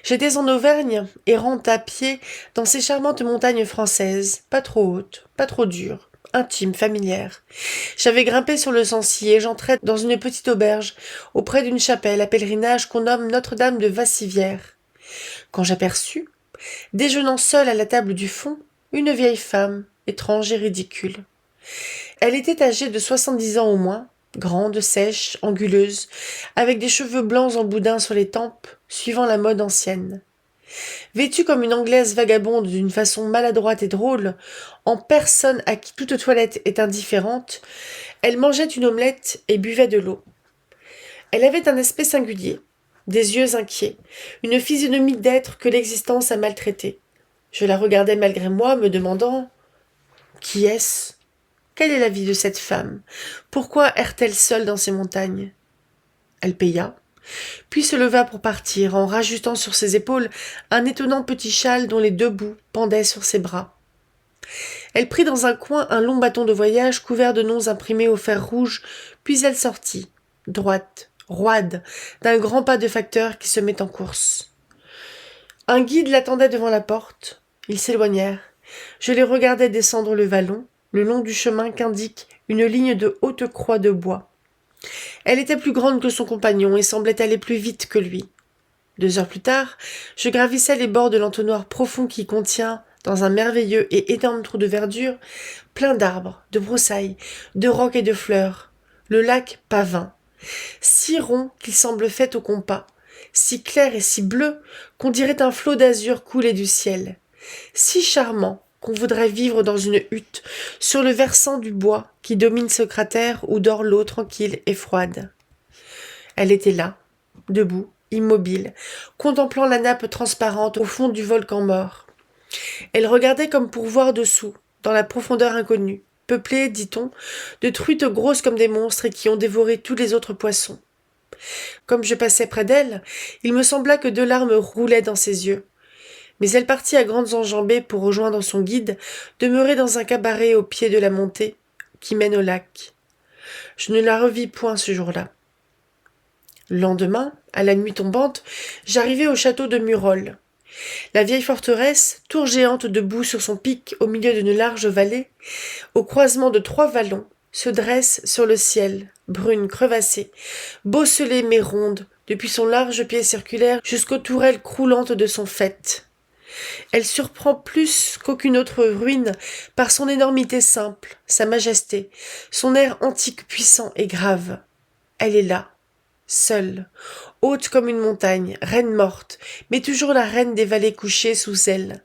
A: J'étais en Auvergne, errant à pied dans ces charmantes montagnes françaises, pas trop hautes, pas trop dures, intimes, familières. J'avais grimpé sur le Sancy et j'entrais dans une petite auberge, auprès d'une chapelle à pèlerinage qu'on nomme Notre-Dame de Vassivière. Quand j'aperçus, déjeunant seule à la table du fond, une vieille femme, étrange et ridicule. Elle était âgée de 70 ans au moins, grande, sèche, anguleuse, avec des cheveux blancs en boudin sur les tempes, suivant la mode ancienne. Vêtue comme une Anglaise vagabonde d'une façon maladroite et drôle, en personne à qui toute toilette est indifférente, elle mangeait une omelette et buvait de l'eau. Elle avait un aspect singulier, des yeux inquiets, une physionomie d'être que l'existence a maltraité. Je la regardais malgré moi, me demandant « Qui est-ce ? Quelle est la vie de cette femme ? Pourquoi erre-t-elle seule dans ces montagnes ?» Elle paya, puis se leva pour partir, en rajustant sur ses épaules un étonnant petit châle dont les 2 bouts pendaient sur ses bras. Elle prit dans un coin un long bâton de voyage couvert de noms imprimés au fer rouge, puis elle sortit, droite, roide, d'un grand pas de facteur qui se met en course. Un guide l'attendait devant la porte. Ils s'éloignèrent. Je les regardais descendre le vallon, le long du chemin qu'indique une ligne de haute croix de bois. Elle était plus grande que son compagnon et semblait aller plus vite que lui. 2 heures plus tard, je gravissais les bords de l'entonnoir profond qui contient, dans un merveilleux et énorme trou de verdure, plein d'arbres, de broussailles, de rocs et de fleurs, le lac Pavin, si rond qu'il semble fait au compas, si clair et si bleu qu'on dirait un flot d'azur coulé du ciel, si charmant qu'on voudrait vivre dans une hutte sur le versant du bois qui domine ce cratère où dort l'eau tranquille et froide. Elle était là, debout, immobile, contemplant la nappe transparente au fond du volcan mort. Elle regardait comme pour voir dessous, dans la profondeur inconnue, peuplée, dit-on, de truites grosses comme des monstres et qui ont dévoré tous les autres poissons. Comme je passais près d'elle, il me sembla que 2 larmes roulaient dans ses yeux. Mais elle partit à grandes enjambées pour rejoindre son guide, demeuré dans un cabaret au pied de la montée qui mène au lac. Je ne la revis point ce jour-là. Le lendemain, à la nuit tombante, j'arrivai au château de Murol. La vieille forteresse, tour géante debout sur son pic au milieu d'une large vallée, au croisement de 3 vallons, se dresse sur le ciel, brune, crevassée, bosselée mais ronde, depuis son large pied circulaire jusqu'aux tourelles croulantes de son faîte. Elle surprend plus qu'aucune autre ruine par son énormité simple, sa majesté, son air antique puissant et grave. Elle est là, seule, haute comme une montagne, reine morte, mais toujours la reine des vallées couchées sous elle.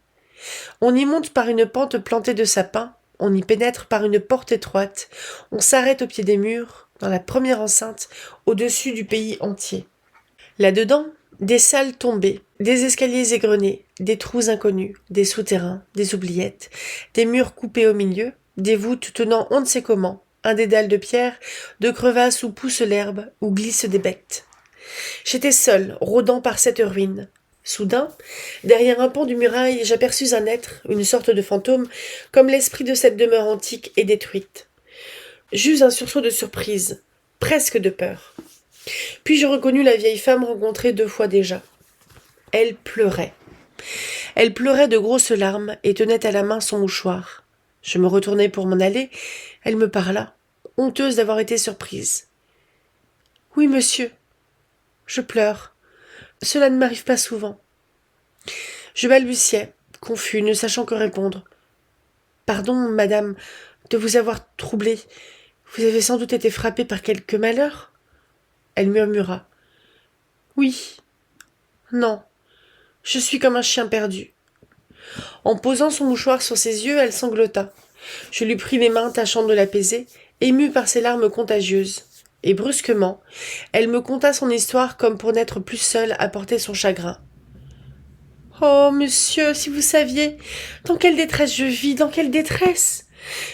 A: On y monte par une pente plantée de sapins, on y pénètre par une porte étroite, on s'arrête au pied des murs, dans la première enceinte, au-dessus du pays entier. Là-dedans, des salles tombées, des escaliers égrenés, des trous inconnus, des souterrains, des oubliettes, des murs coupés au milieu, des voûtes tenant on ne sait comment, un dédale de pierre, de crevasses où pousse l'herbe, où glissent des bêtes. J'étais seule, rôdant par cette ruine. Soudain, derrière un pan du muraille, j'aperçus un être, une sorte de fantôme, comme l'esprit de cette demeure antique et détruite. J'eus un sursaut de surprise, presque de peur. Puis je reconnus la vieille femme rencontrée 2 fois déjà. Elle pleurait. Elle pleurait de grosses larmes et tenait à la main son mouchoir. Je me retournai pour m'en aller. Elle me parla, honteuse d'avoir été surprise. « Oui, monsieur. Je pleure. Cela ne m'arrive pas souvent. » Je balbutiai, confus, ne sachant que répondre. Pardon, madame, de vous avoir troublée. Vous avez sans doute été frappée par quelque malheur? Elle murmura. Oui. Non. Je suis comme un chien perdu. En posant son mouchoir sur ses yeux, elle sanglota. Je lui pris les mains, tâchant de l'apaiser, émue par ses larmes contagieuses. Et brusquement, elle me conta son histoire comme pour n'être plus seule à porter son chagrin. Oh, monsieur, si vous saviez, dans quelle détresse je vis, dans quelle détresse!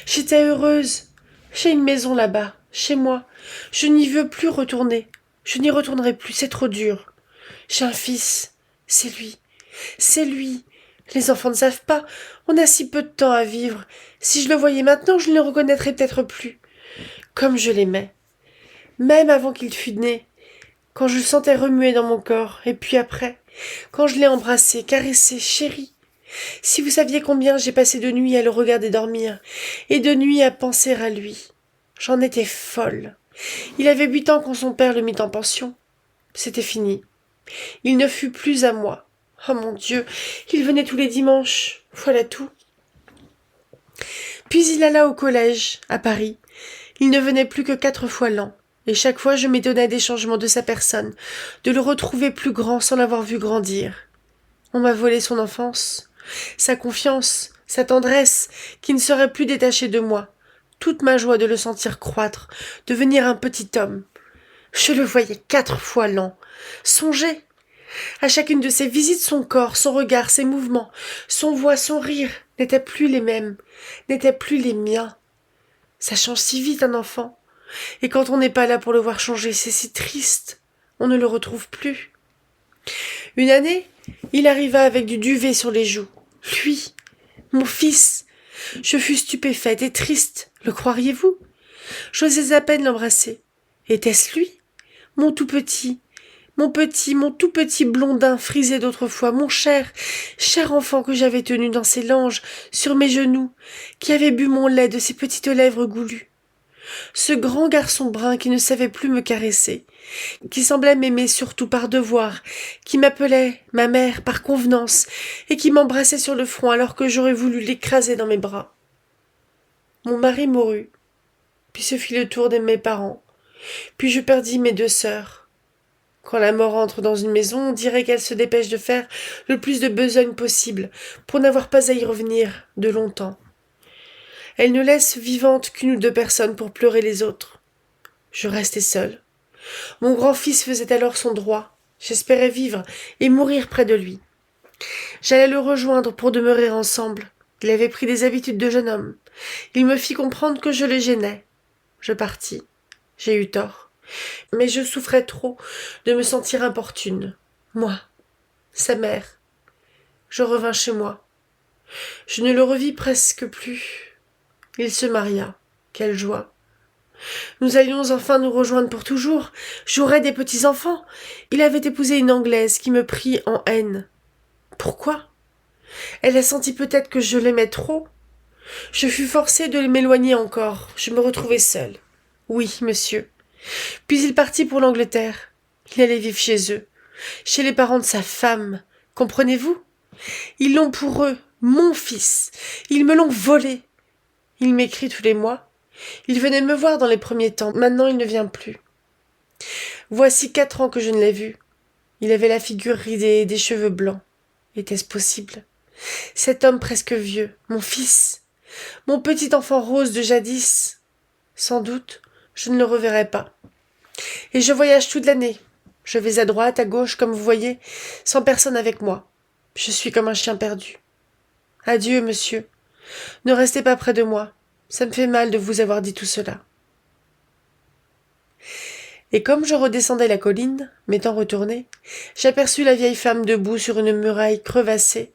A: J'étais heureuse. J'ai une maison là-bas, chez moi. Je n'y veux plus retourner. Je n'y retournerai plus, c'est trop dur. J'ai un fils. C'est lui. C'est lui. Les enfants ne savent pas. On a si peu de temps à vivre. Si je le voyais maintenant, je ne le reconnaîtrais peut-être plus. Comme je l'aimais. Même avant qu'il fût né. Quand je le sentais remuer dans mon corps. Et puis après. Quand je l'ai embrassé, caressé, chéri. Si vous saviez combien j'ai passé de nuits à le regarder dormir. Et de nuits à penser à lui. J'en étais folle. Il avait 8 ans quand son père le mit en pension. C'était fini. Il ne fut plus à moi. Oh mon Dieu, il venait tous les dimanches. Voilà tout. Puis il alla au collège, à Paris. Il ne venait plus que 4 fois l'an. Et chaque fois je m'étonnais des changements de sa personne, de le retrouver plus grand sans l'avoir vu grandir. On m'a volé son enfance, sa confiance, sa tendresse, qui ne serait plus détachée de moi. Toute ma joie de le sentir croître, devenir un petit homme. Je le voyais 4 fois l'an. Songez! À chacune de ses visites, son corps, son regard, ses mouvements, son voix, son rire n'étaient plus les mêmes, n'étaient plus les miens. Ça change si vite un enfant. Et quand on n'est pas là pour le voir changer, c'est si triste. On ne le retrouve plus. Une année, il arriva avec du duvet sur les joues. Lui, mon fils. Je fus stupéfaite et triste, le croiriez-vous? J'osais à peine l'embrasser. Était-ce lui? Mon tout petit, mon tout petit blondin frisé d'autrefois, mon cher, cher enfant que j'avais tenu dans ses langes, sur mes genoux, qui avait bu mon lait de ses petites lèvres goulues. Ce grand garçon brun qui ne savait plus me caresser, qui semblait m'aimer surtout par devoir, qui m'appelait ma mère par convenance, et qui m'embrassait sur le front alors que j'aurais voulu l'écraser dans mes bras. Mon mari mourut, puis ce fit le tour de mes parents, puis je perdis mes 2 sœurs. Quand la mort entre dans une maison, on dirait qu'elle se dépêche de faire le plus de besogne possible, pour n'avoir pas à y revenir de longtemps. Elle ne laisse vivante qu'1 ou 2 personnes pour pleurer les autres. Je restai seule. Mon grand-fils faisait alors son droit. J'espérais vivre et mourir près de lui. J'allais le rejoindre pour demeurer ensemble. Il avait pris des habitudes de jeune homme. Il me fit comprendre que je le gênais. Je partis. J'ai eu tort. Mais je souffrais trop de me sentir importune. Moi, sa mère. Je revins chez moi. Je ne le revis presque plus. Il se maria. Quelle joie! Nous allions enfin nous rejoindre pour toujours. J'aurais des petits-enfants. Il avait épousé une Anglaise qui me prit en haine. Pourquoi? Elle a senti peut-être que je l'aimais trop. Je fus forcée de m'éloigner encore. Je me retrouvai seule. Oui, monsieur. Puis il partit pour l'Angleterre. Il allait vivre chez eux, chez les parents de sa femme. Comprenez-vous? Ils l'ont pour eux, mon fils. Ils me l'ont volé. Il m'écrit tous les mois. Il venait me voir dans les premiers temps. Maintenant, il ne vient plus. Voici 4 ans que je ne l'ai vu. Il avait la figure ridée et des cheveux blancs. Était-ce possible? Cet homme presque vieux, mon fils, mon petit enfant rose de jadis. Sans doute, je ne le reverrai pas. Et je voyage toute l'année. Je vais à droite, à gauche, comme vous voyez, sans personne avec moi. Je suis comme un chien perdu. Adieu, monsieur. Ne restez pas près de moi. Ça me fait mal de vous avoir dit tout cela. Et comme je redescendais la colline, m'étant retournée, j'aperçus la vieille femme debout sur une muraille crevassée,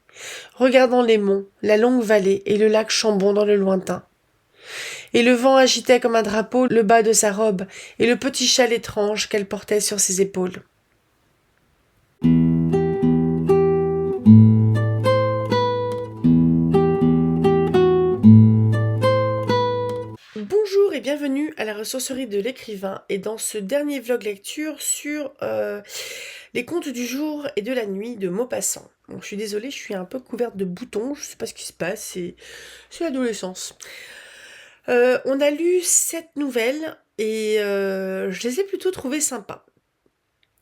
A: regardant les monts, la longue vallée et le lac Chambon dans le lointain. Et le vent agitait comme un drapeau le bas de sa robe et le petit châle étrange qu'elle portait sur ses épaules. Bonjour et bienvenue à la ressourcerie de l'écrivain et dans ce dernier vlog lecture sur les contes du jour et de la nuit de Maupassant. Bon, je suis désolée, je suis un peu couverte de boutons, je sais pas ce qui se passe, c'est l'adolescence. On a lu 7 nouvelles et je les ai plutôt trouvées sympas.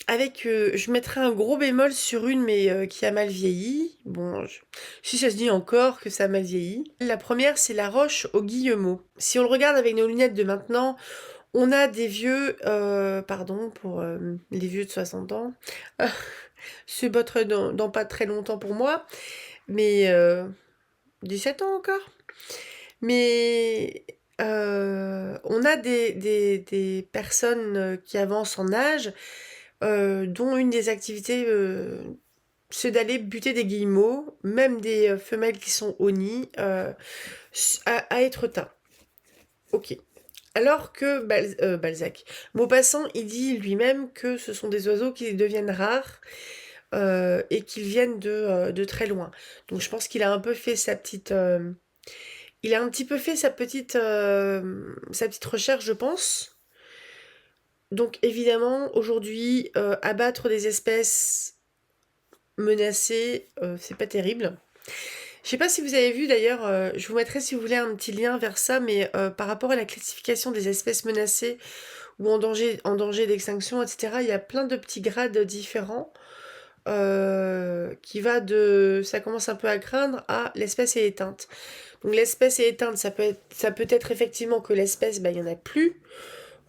A: Avec, je mettrai un gros bémol sur une, mais qui a mal vieilli. Bon, si ça se dit encore que ça a mal vieilli. La première, c'est La Roche aux Guillemots. Si on le regarde avec nos lunettes de maintenant, on a des vieux, pardon pour les vieux de 60 ans. C'est pas dans pas très longtemps pour moi, mais 17 ans encore. Mais on a des personnes qui avancent en âge, dont une des activités, c'est d'aller buter des guillemots, même des femelles qui sont au nid, à Étretat. Ok. Alors que Balzac, Maupassant, il dit lui-même que ce sont des oiseaux qui deviennent rares et qu'ils viennent de très loin. Donc je pense qu'il a un peu fait sa petite... il a un petit peu fait sa petite recherche, je pense. Donc évidemment, aujourd'hui, abattre des espèces menacées, c'est pas terrible. Je sais pas si vous avez vu d'ailleurs, je vous mettrai si vous voulez un petit lien vers ça, mais par rapport à la classification des espèces menacées ou en danger d'extinction, etc., il y a plein de petits grades différents qui va de... Ça commence un peu à craindre à l'espèce est éteinte. Donc l'espèce est éteinte, ça peut être effectivement que l'espèce, il n'y en a plus,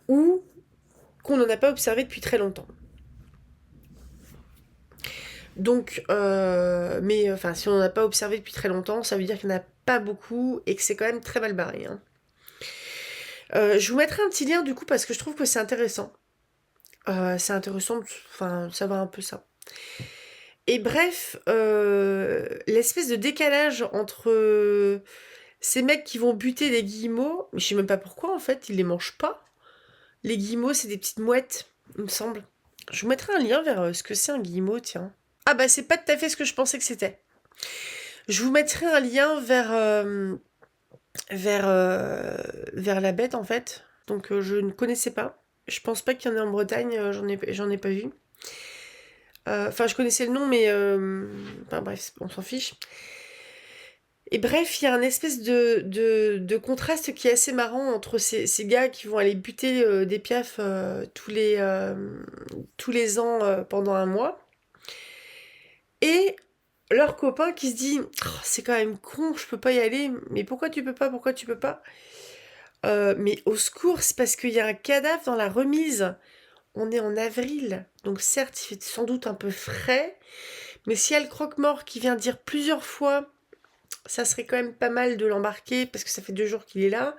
A: ou qu'on n'en a pas observé depuis très longtemps. Donc, mais enfin, si on n'en a pas observé depuis très longtemps, ça veut dire qu'il n'y en a pas beaucoup et que c'est quand même très mal barré. Hein. Je vous mettrai un petit lien du coup parce que je trouve que c'est intéressant. C'est intéressant de savoir un peu ça. Et bref, l'espèce de décalage entre ces mecs qui vont buter des guillemots, mais je sais même pas pourquoi en fait, ils les mangent pas. Les guillemots, c'est des petites mouettes, il me semble. Je vous mettrai un lien vers ce que c'est un guillemot, tiens. Ah bah c'est pas tout à fait ce que je pensais que c'était. Je vous mettrai un lien vers la bête en fait. Donc je ne connaissais pas. Je pense pas qu'il y en ait en Bretagne, j'en ai pas vu. Enfin, je connaissais le nom, mais enfin bref, on s'en fiche. Et bref, il y a un espèce de contraste qui est assez marrant entre ces gars qui vont aller buter des piafs tous les ans pendant un mois et leur copain qui se dit oh, c'est quand même con, je peux pas y aller, mais pourquoi tu peux pas, pourquoi tu peux pas mais au secours, c'est parce qu'il y a un cadavre dans la remise. On est en avril, donc certes il fait sans doute un peu frais, mais s'il y a le croque-mort qui vient dire plusieurs fois ça serait quand même pas mal de l'embarquer parce que ça fait 2 jours qu'il est là.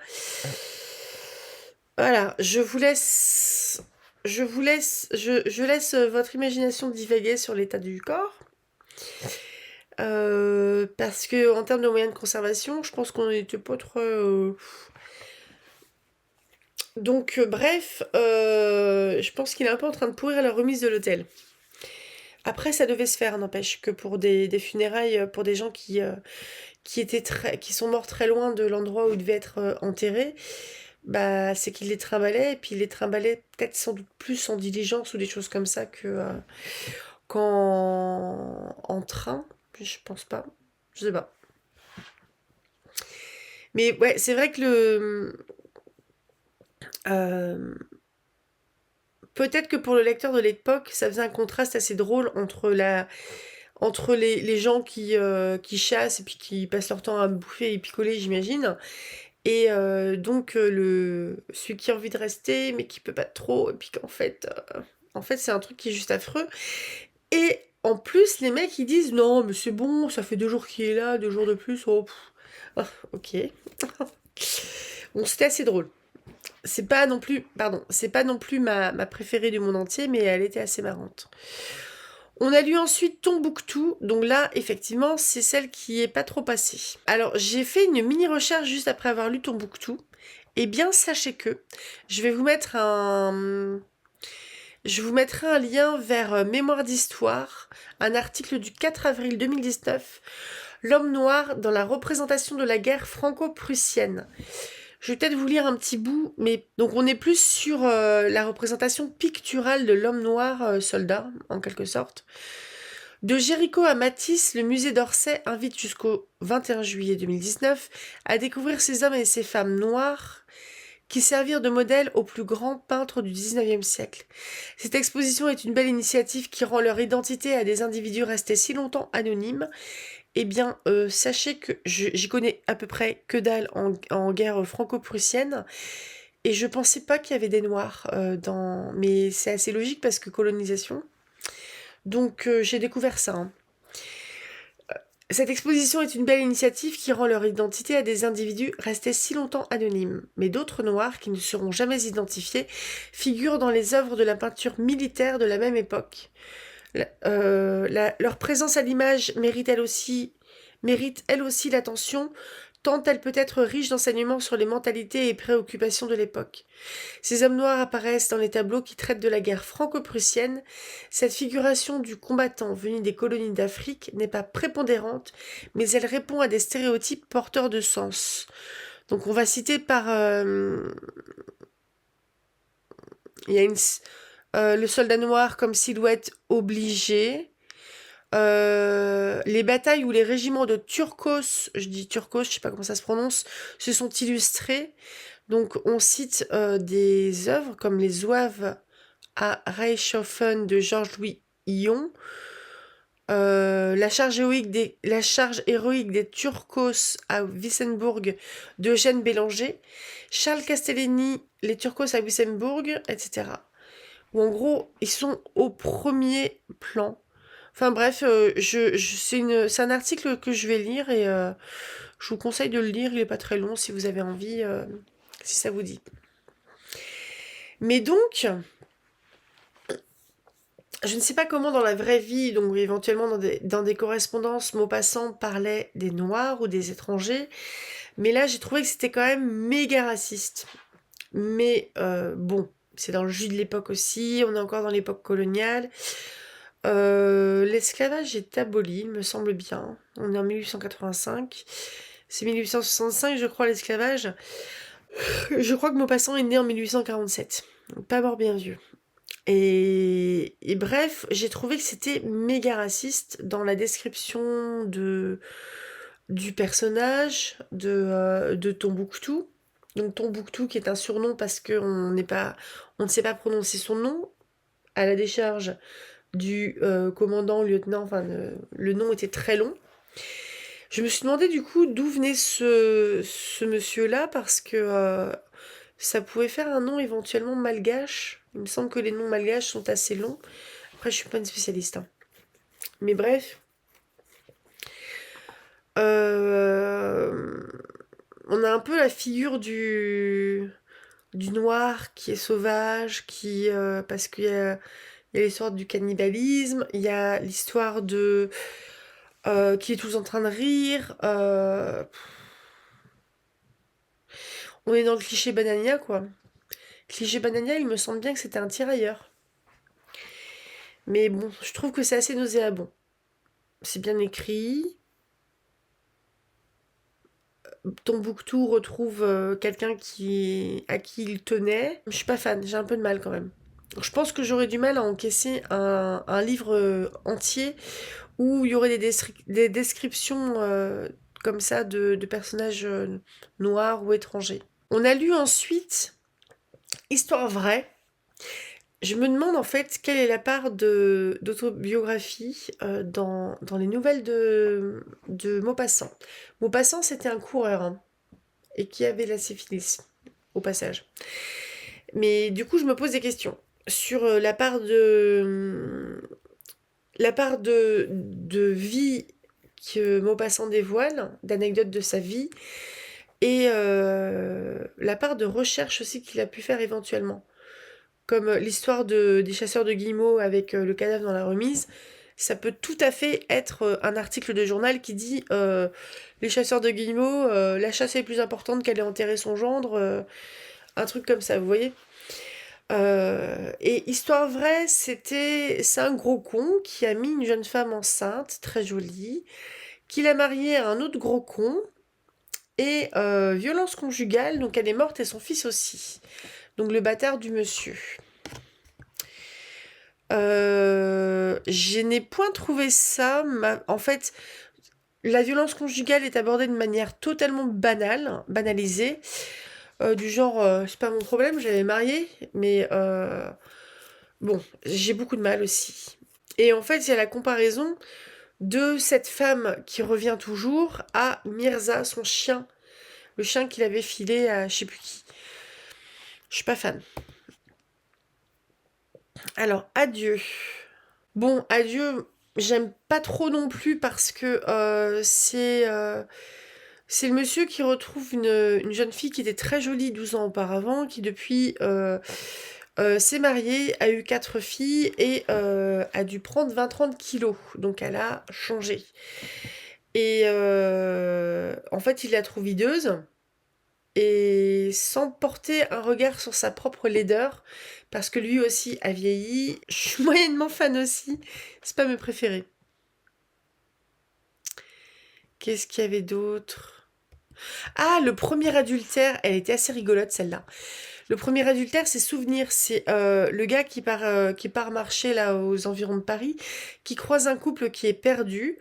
A: Voilà, je laisse votre imagination divaguer sur l'état du corps. Parce que en termes de moyens de conservation, je pense qu'on n'était pas trop... Donc bref, je pense qu'il est un peu en train de pourrir la remise de l'hôtel. Après, ça devait se faire, n'empêche, que pour des funérailles, pour des gens qui sont morts très loin de l'endroit où ils devaient être enterrés, bah, c'est qu'ils les trimballaient, et puis ils les trimballaient peut-être sans doute plus en diligence ou des choses comme ça qu'en en train. Je pense pas. Je sais pas. Mais ouais, c'est vrai que euh, peut-être que pour le lecteur de l'époque, ça faisait un contraste assez drôle entre les gens qui chassent et puis qui passent leur temps à bouffer et picoler, j'imagine. Et donc celui qui a envie de rester mais qui peut pas trop et puis en fait c'est un truc qui est juste affreux. Et en plus les mecs ils disent non mais c'est bon ça fait 2 jours qu'il est là 2 jours de plus oh, ah, ok. Bon c'était assez drôle. C'est pas non plus ma préférée du monde entier mais elle était assez marrante. On a lu ensuite Tombouctou, donc là, effectivement, c'est celle qui est pas trop passée. Alors, j'ai fait une mini-recherche juste après avoir lu Tombouctou. Eh bien, sachez que je vais vous mettre je vous mettrai un lien vers Mémoire d'Histoire, un article du 4 avril 2019, L'homme noir dans la représentation de la guerre franco-prussienne. Je vais peut-être vous lire un petit bout, mais donc on est plus sur la représentation picturale de l'homme noir soldat, en quelque sorte. De Jéricho à Matisse, le musée d'Orsay invite jusqu'au 21 juillet 2019 à découvrir ces hommes et ces femmes noirs qui servirent de modèle aux plus grands peintres du 19e siècle. Cette exposition est une belle initiative qui rend leur identité à des individus restés si longtemps anonymes. Eh bien, sachez que j'y connais à peu près que dalle en guerre franco-prussienne, et je pensais pas qu'il y avait des noirs dans... Mais c'est assez logique parce que colonisation. Donc j'ai découvert ça. Hein. Cette exposition est une belle initiative qui rend leur identité à des individus restés si longtemps anonymes. Mais d'autres noirs, qui ne seront jamais identifiés, figurent dans les œuvres de la peinture militaire de la même époque. Leur présence à l'image mérite elle aussi l'attention, tant elle peut être riche d'enseignements sur les mentalités et préoccupations de l'époque. Ces hommes noirs apparaissent dans les tableaux qui traitent de la guerre franco-prussienne. Cette figuration du combattant venu des colonies d'Afrique n'est pas prépondérante, mais elle répond à des stéréotypes porteurs de sens. Donc on va citer par... il y a le soldat noir comme silhouette obligée. Les batailles où les régiments de Turcos, je dis Turcos, je sais pas comment ça se prononce, se sont illustrés. Donc on cite des œuvres comme les Zouaves à Reichshoffen de Georges-Louis Hillon, la charge héroïque des Turcos à Wissembourg d'Eugène Bélanger, Charles Castellani, les Turcos à Wissembourg, etc. Où en gros ils sont au premier plan. Enfin bref, c'est un article que je vais lire et je vous conseille de le lire, il est pas très long si vous avez envie, si ça vous dit. Mais donc, je ne sais pas comment dans la vraie vie, donc éventuellement dans des correspondances, Maupassant parlait des Noirs ou des étrangers, mais là j'ai trouvé que c'était quand même méga raciste. Mais bon, c'est dans le jus de l'époque aussi, on est encore dans l'époque coloniale. L'esclavage est aboli, il me semble bien. On est en 1885. C'est 1865, je crois, l'esclavage. Je crois que Maupassant est né en 1847. Donc pas mort bien vieux. Et bref, j'ai trouvé que c'était méga raciste dans la description du personnage de Tombouctou. Donc Tombouctou qui est un surnom parce qu'on ne sait pas prononcer son nom à la décharge du commandant, lieutenant, enfin le nom était très long. Je me suis demandé du coup d'où venait ce monsieur-là parce que ça pouvait faire un nom éventuellement malgache. Il me semble que les noms malgaches sont assez longs. Après, je suis pas une spécialiste. Hein. Mais bref. On a un peu la figure du noir qui est sauvage, parce qu'il y a l'histoire du cannibalisme, il y a l'histoire de... qui est tous en train de rire. On est dans le cliché Banania, quoi. Cliché Banania, il me semble bien que c'était un tirailleur. Mais bon, je trouve que c'est assez nauséabond. C'est bien écrit. Tombouctou retrouve quelqu'un à qui il tenait. Je suis pas fan, j'ai un peu de mal quand même. Je pense que j'aurais du mal à encaisser un livre entier où il y aurait des descriptions comme ça de personnages noirs ou étrangers. On a lu ensuite Histoire vraie. Je me demande en fait quelle est la part d'autobiographie dans les nouvelles de Maupassant. Maupassant, c'était un coureur hein, et qui avait la syphilis au passage. Mais du coup, je me pose des questions sur la part de vie que Maupassant dévoile, d'anecdotes de sa vie, et la part de recherche aussi qu'il a pu faire éventuellement. Comme l'histoire des chasseurs de guillemots avec le cadavre dans la remise, ça peut tout à fait être un article de journal qui dit les chasseurs de guillemots, la chasse est plus importante qu'aller enterrer son gendre, un truc comme ça, vous voyez. Et histoire vraie, c'est un gros con qui a mis une jeune femme enceinte, très jolie, qu'il a mariée à un autre gros con, et violence conjugale, donc elle est morte et son fils aussi. Donc le bâtard du monsieur. Je n'ai point trouvé ça. En fait, la violence conjugale est abordée de manière totalement banale, banalisée. Du genre, c'est pas mon problème, j'avais marié, mais bon, j'ai beaucoup de mal aussi. Et en fait, il y a la comparaison de cette femme qui revient toujours à Mirza, son chien, le chien qu'il avait filé à je sais plus qui. Je suis pas fan. Alors, adieu. Bon, adieu, j'aime pas trop non plus parce que c'est le monsieur qui retrouve une jeune fille qui était très jolie 12 ans auparavant, qui depuis s'est mariée, a eu 4 filles et a dû prendre 20-30 kilos. Donc elle a changé. Et en fait, il la trouve hideuse. Et sans porter un regard sur sa propre laideur, parce que lui aussi a vieilli. Je suis moyennement fan aussi, c'est pas mes préférés. Qu'est-ce qu'il y avait d'autre? Ah, le premier adultère, elle était assez rigolote celle-là. Le premier adultère, c'est Souvenir, c'est le gars qui part marcher là aux environs de Paris, qui croise un couple qui est perdu,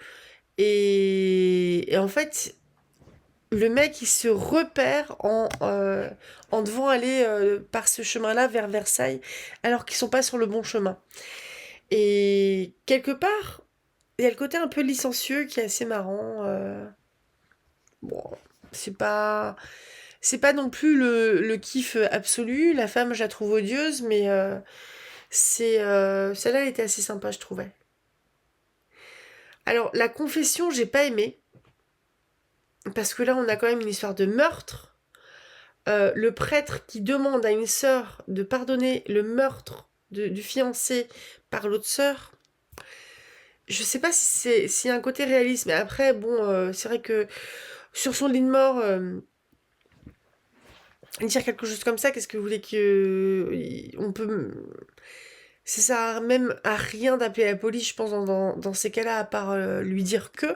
A: et en fait, le mec, il se repère en devant aller par ce chemin-là vers Versailles, alors qu'ils sont pas sur le bon chemin. Et quelque part, il y a le côté un peu licencieux qui est assez marrant. Bon, c'est pas, c'est pas non plus le kiff absolu. La femme, je la trouve odieuse, mais celle-là, elle était assez sympa, je trouvais. Alors, la confession, j'ai pas aimé. Parce que là, on a quand même une histoire de meurtre. Le prêtre qui demande à une sœur de pardonner le meurtre du fiancé par l'autre sœur. Je sais pas si s'il y a un côté réaliste, mais après, bon, c'est vrai que sur son lit de mort, dire quelque chose comme ça, qu'est-ce que vous voulez que. On peut. Ça sert même à rien d'appeler la police, je pense, dans ces cas-là, à part lui dire que.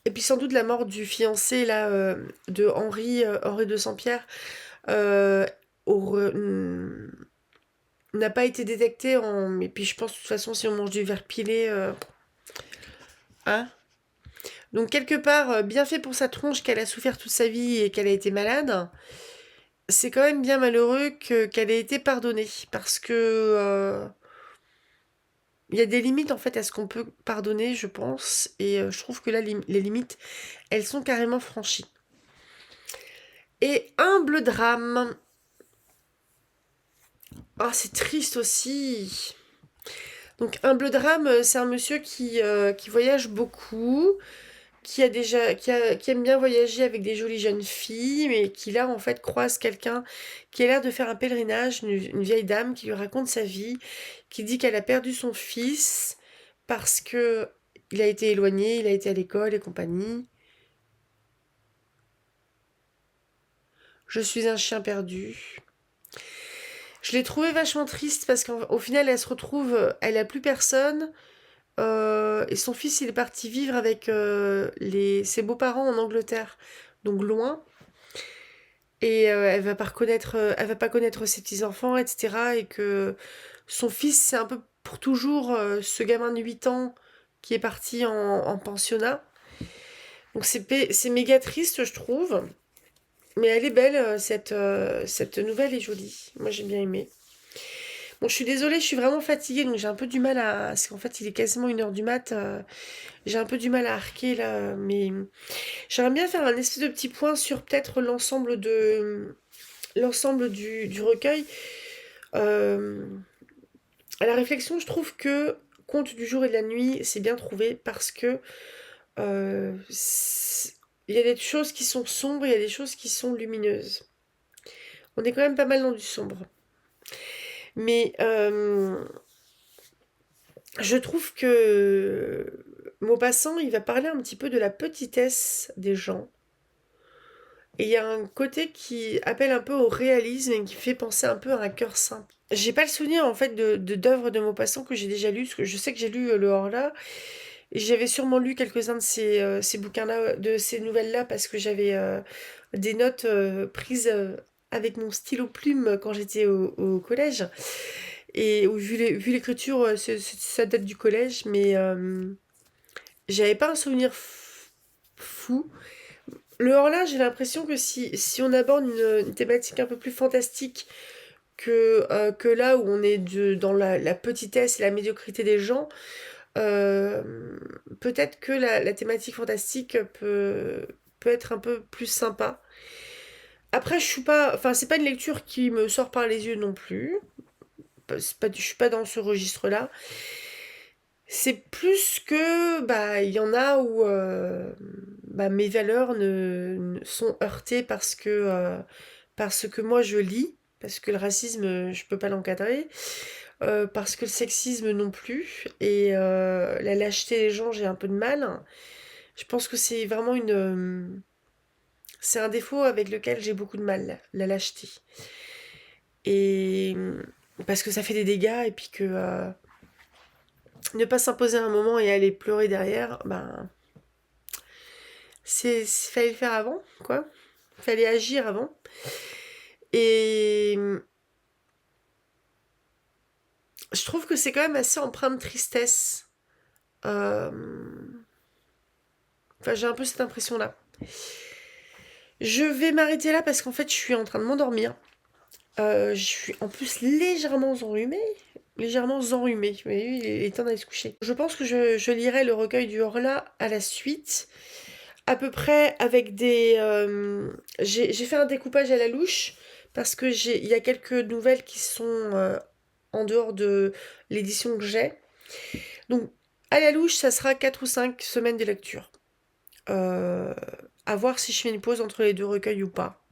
A: Et puis sans doute la mort du fiancé, là, de Henri de Saint-Pierre, euh, n'a pas été détecté en. Et puis je pense de toute façon si on mange du verre pilé. Hein. Donc quelque part, bien fait pour sa tronche qu'elle a souffert toute sa vie et qu'elle a été malade. C'est quand même bien malheureux qu'elle ait été pardonnée. Parce que il y a des limites en fait à ce qu'on peut pardonner, je pense. Et je trouve que là, les limites, elles sont carrément franchies. Et humble drame. Ah, c'est triste aussi. Donc humble drame, c'est un monsieur qui voyage beaucoup, qui aime bien voyager avec des jolies jeunes filles, mais qui là en fait croise quelqu'un qui a l'air de faire un pèlerinage, une vieille dame qui lui raconte sa vie, qui dit qu'elle a perdu son fils parce que il a été éloigné, il a été à l'école et compagnie. Je suis un chien perdu. Je l'ai trouvé vachement triste parce qu'au final elle se retrouve, elle a plus personne. Et son fils, il est parti vivre avec ses beaux-parents en Angleterre, donc loin. Et elle va pas connaître ses petits-enfants, etc. Et que son fils, c'est un peu pour toujours ce gamin de 8 ans qui est parti en pensionnat. Donc c'est méga triste, je trouve. Mais elle est belle, cette nouvelle est jolie. Moi, j'ai bien aimé. Bon, je suis désolée, je suis vraiment fatiguée, donc j'ai un peu du mal à. Parce qu'en fait, il est quasiment 1h du mat. J'ai un peu du mal à arquer là, mais j'aimerais bien faire un espèce de petit point sur peut-être l'ensemble du recueil. Euh, à la réflexion, je trouve que Conte du jour et de la nuit, c'est bien trouvé parce que euh, il y a des choses qui sont sombres, il y a des choses qui sont lumineuses. On est quand même pas mal dans du sombre. Mais je trouve que Maupassant, il va parler un petit peu de la petitesse des gens. Et il y a un côté qui appelle un peu au réalisme et qui fait penser un peu à un cœur saint. J'ai pas le souvenir en fait d'œuvres de Maupassant que j'ai déjà lues, parce que je sais que j'ai lu Le Horla, et j'avais sûrement lu quelques-uns de ces bouquins-là, de ces nouvelles-là, parce que j'avais des notes prises avec mon stylo plume quand j'étais au collège. Et vu l'écriture, ça date du collège, mais j'avais pas un souvenir fou. Le Horla, j'ai l'impression que si on aborde une thématique un peu plus fantastique que là où on est dans la petitesse et la médiocrité des gens, euh, peut-être que la thématique fantastique peut être un peu plus sympa. Après, je suis pas, enfin, c'est pas une lecture qui me sort par les yeux non plus. Je suis pas dans ce registre-là. C'est plus que, bah, il y en a où bah, mes valeurs sont heurtées parce que moi je lis, parce que le racisme, je peux pas l'encadrer, parce que le sexisme non plus, et la lâcheté des gens, j'ai un peu de mal. Je pense que c'est vraiment c'est un défaut avec lequel j'ai beaucoup de mal, la lâcheté. Et parce que ça fait des dégâts, et puis que ne pas s'imposer un moment et aller pleurer derrière, ben, fallait le faire avant, quoi. Fallait agir avant. Et je trouve que c'est quand même assez empreint de tristesse. Euh, Enfin, j'ai un peu cette impression-là. Je vais m'arrêter là parce qu'en fait, je suis en train de m'endormir. Je suis en plus légèrement enrhumée. Légèrement enrhumée. Oui, il est temps d'aller se coucher. Je pense que je lirai le recueil du Horla à la suite. À peu près avec des... j'ai fait un découpage à la louche parce que il y a quelques nouvelles qui sont en dehors de l'édition que j'ai. Donc, à la louche, ça sera 4 ou 5 semaines de lecture. Euh, à voir si je fais une pause entre les deux recueils ou pas.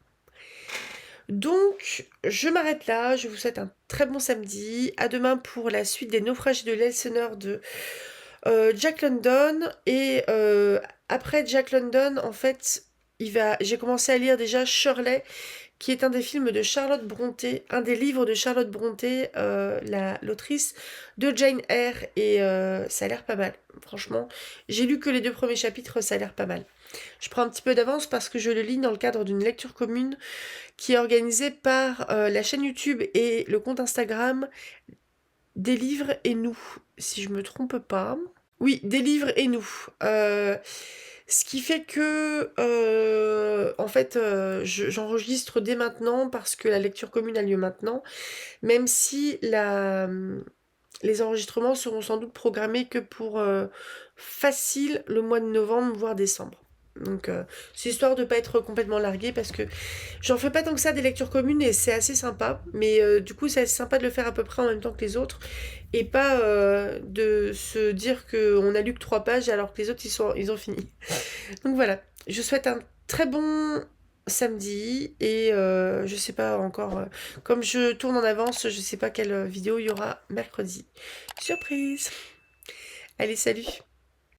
A: Donc, je m'arrête là. Je vous souhaite un très bon samedi. À demain pour la suite des naufrages de l'Elseneur de Jack London. Et après Jack London, en fait, j'ai commencé à lire déjà Shirley, qui est un des films de Charlotte Brontë, un des livres de Charlotte Brontë, l'autrice de Jane Eyre, et ça a l'air pas mal, franchement. J'ai lu que les 2 premiers chapitres, ça a l'air pas mal. Je prends un petit peu d'avance parce que je le lis dans le cadre d'une lecture commune qui est organisée par la chaîne YouTube et le compte Instagram Des livres et nous, si je me trompe pas. Oui, Des livres et nous. Ce qui fait que, en fait, j'enregistre dès maintenant parce que la lecture commune a lieu maintenant, même si les enregistrements seront sans doute programmés que pour facile le mois de novembre, voire décembre. Donc, c'est histoire de ne pas être complètement larguée parce que j'en fais pas tant que ça des lectures communes et c'est assez sympa, mais du coup, c'est assez sympa de le faire à peu près en même temps que les autres et pas de se dire qu'on a lu que 3 pages alors que les autres ils ont fini. Donc voilà, je souhaite un très bon samedi et je sais pas encore, comme je tourne en avance, je sais pas quelle vidéo il y aura mercredi. Surprise! Allez, salut!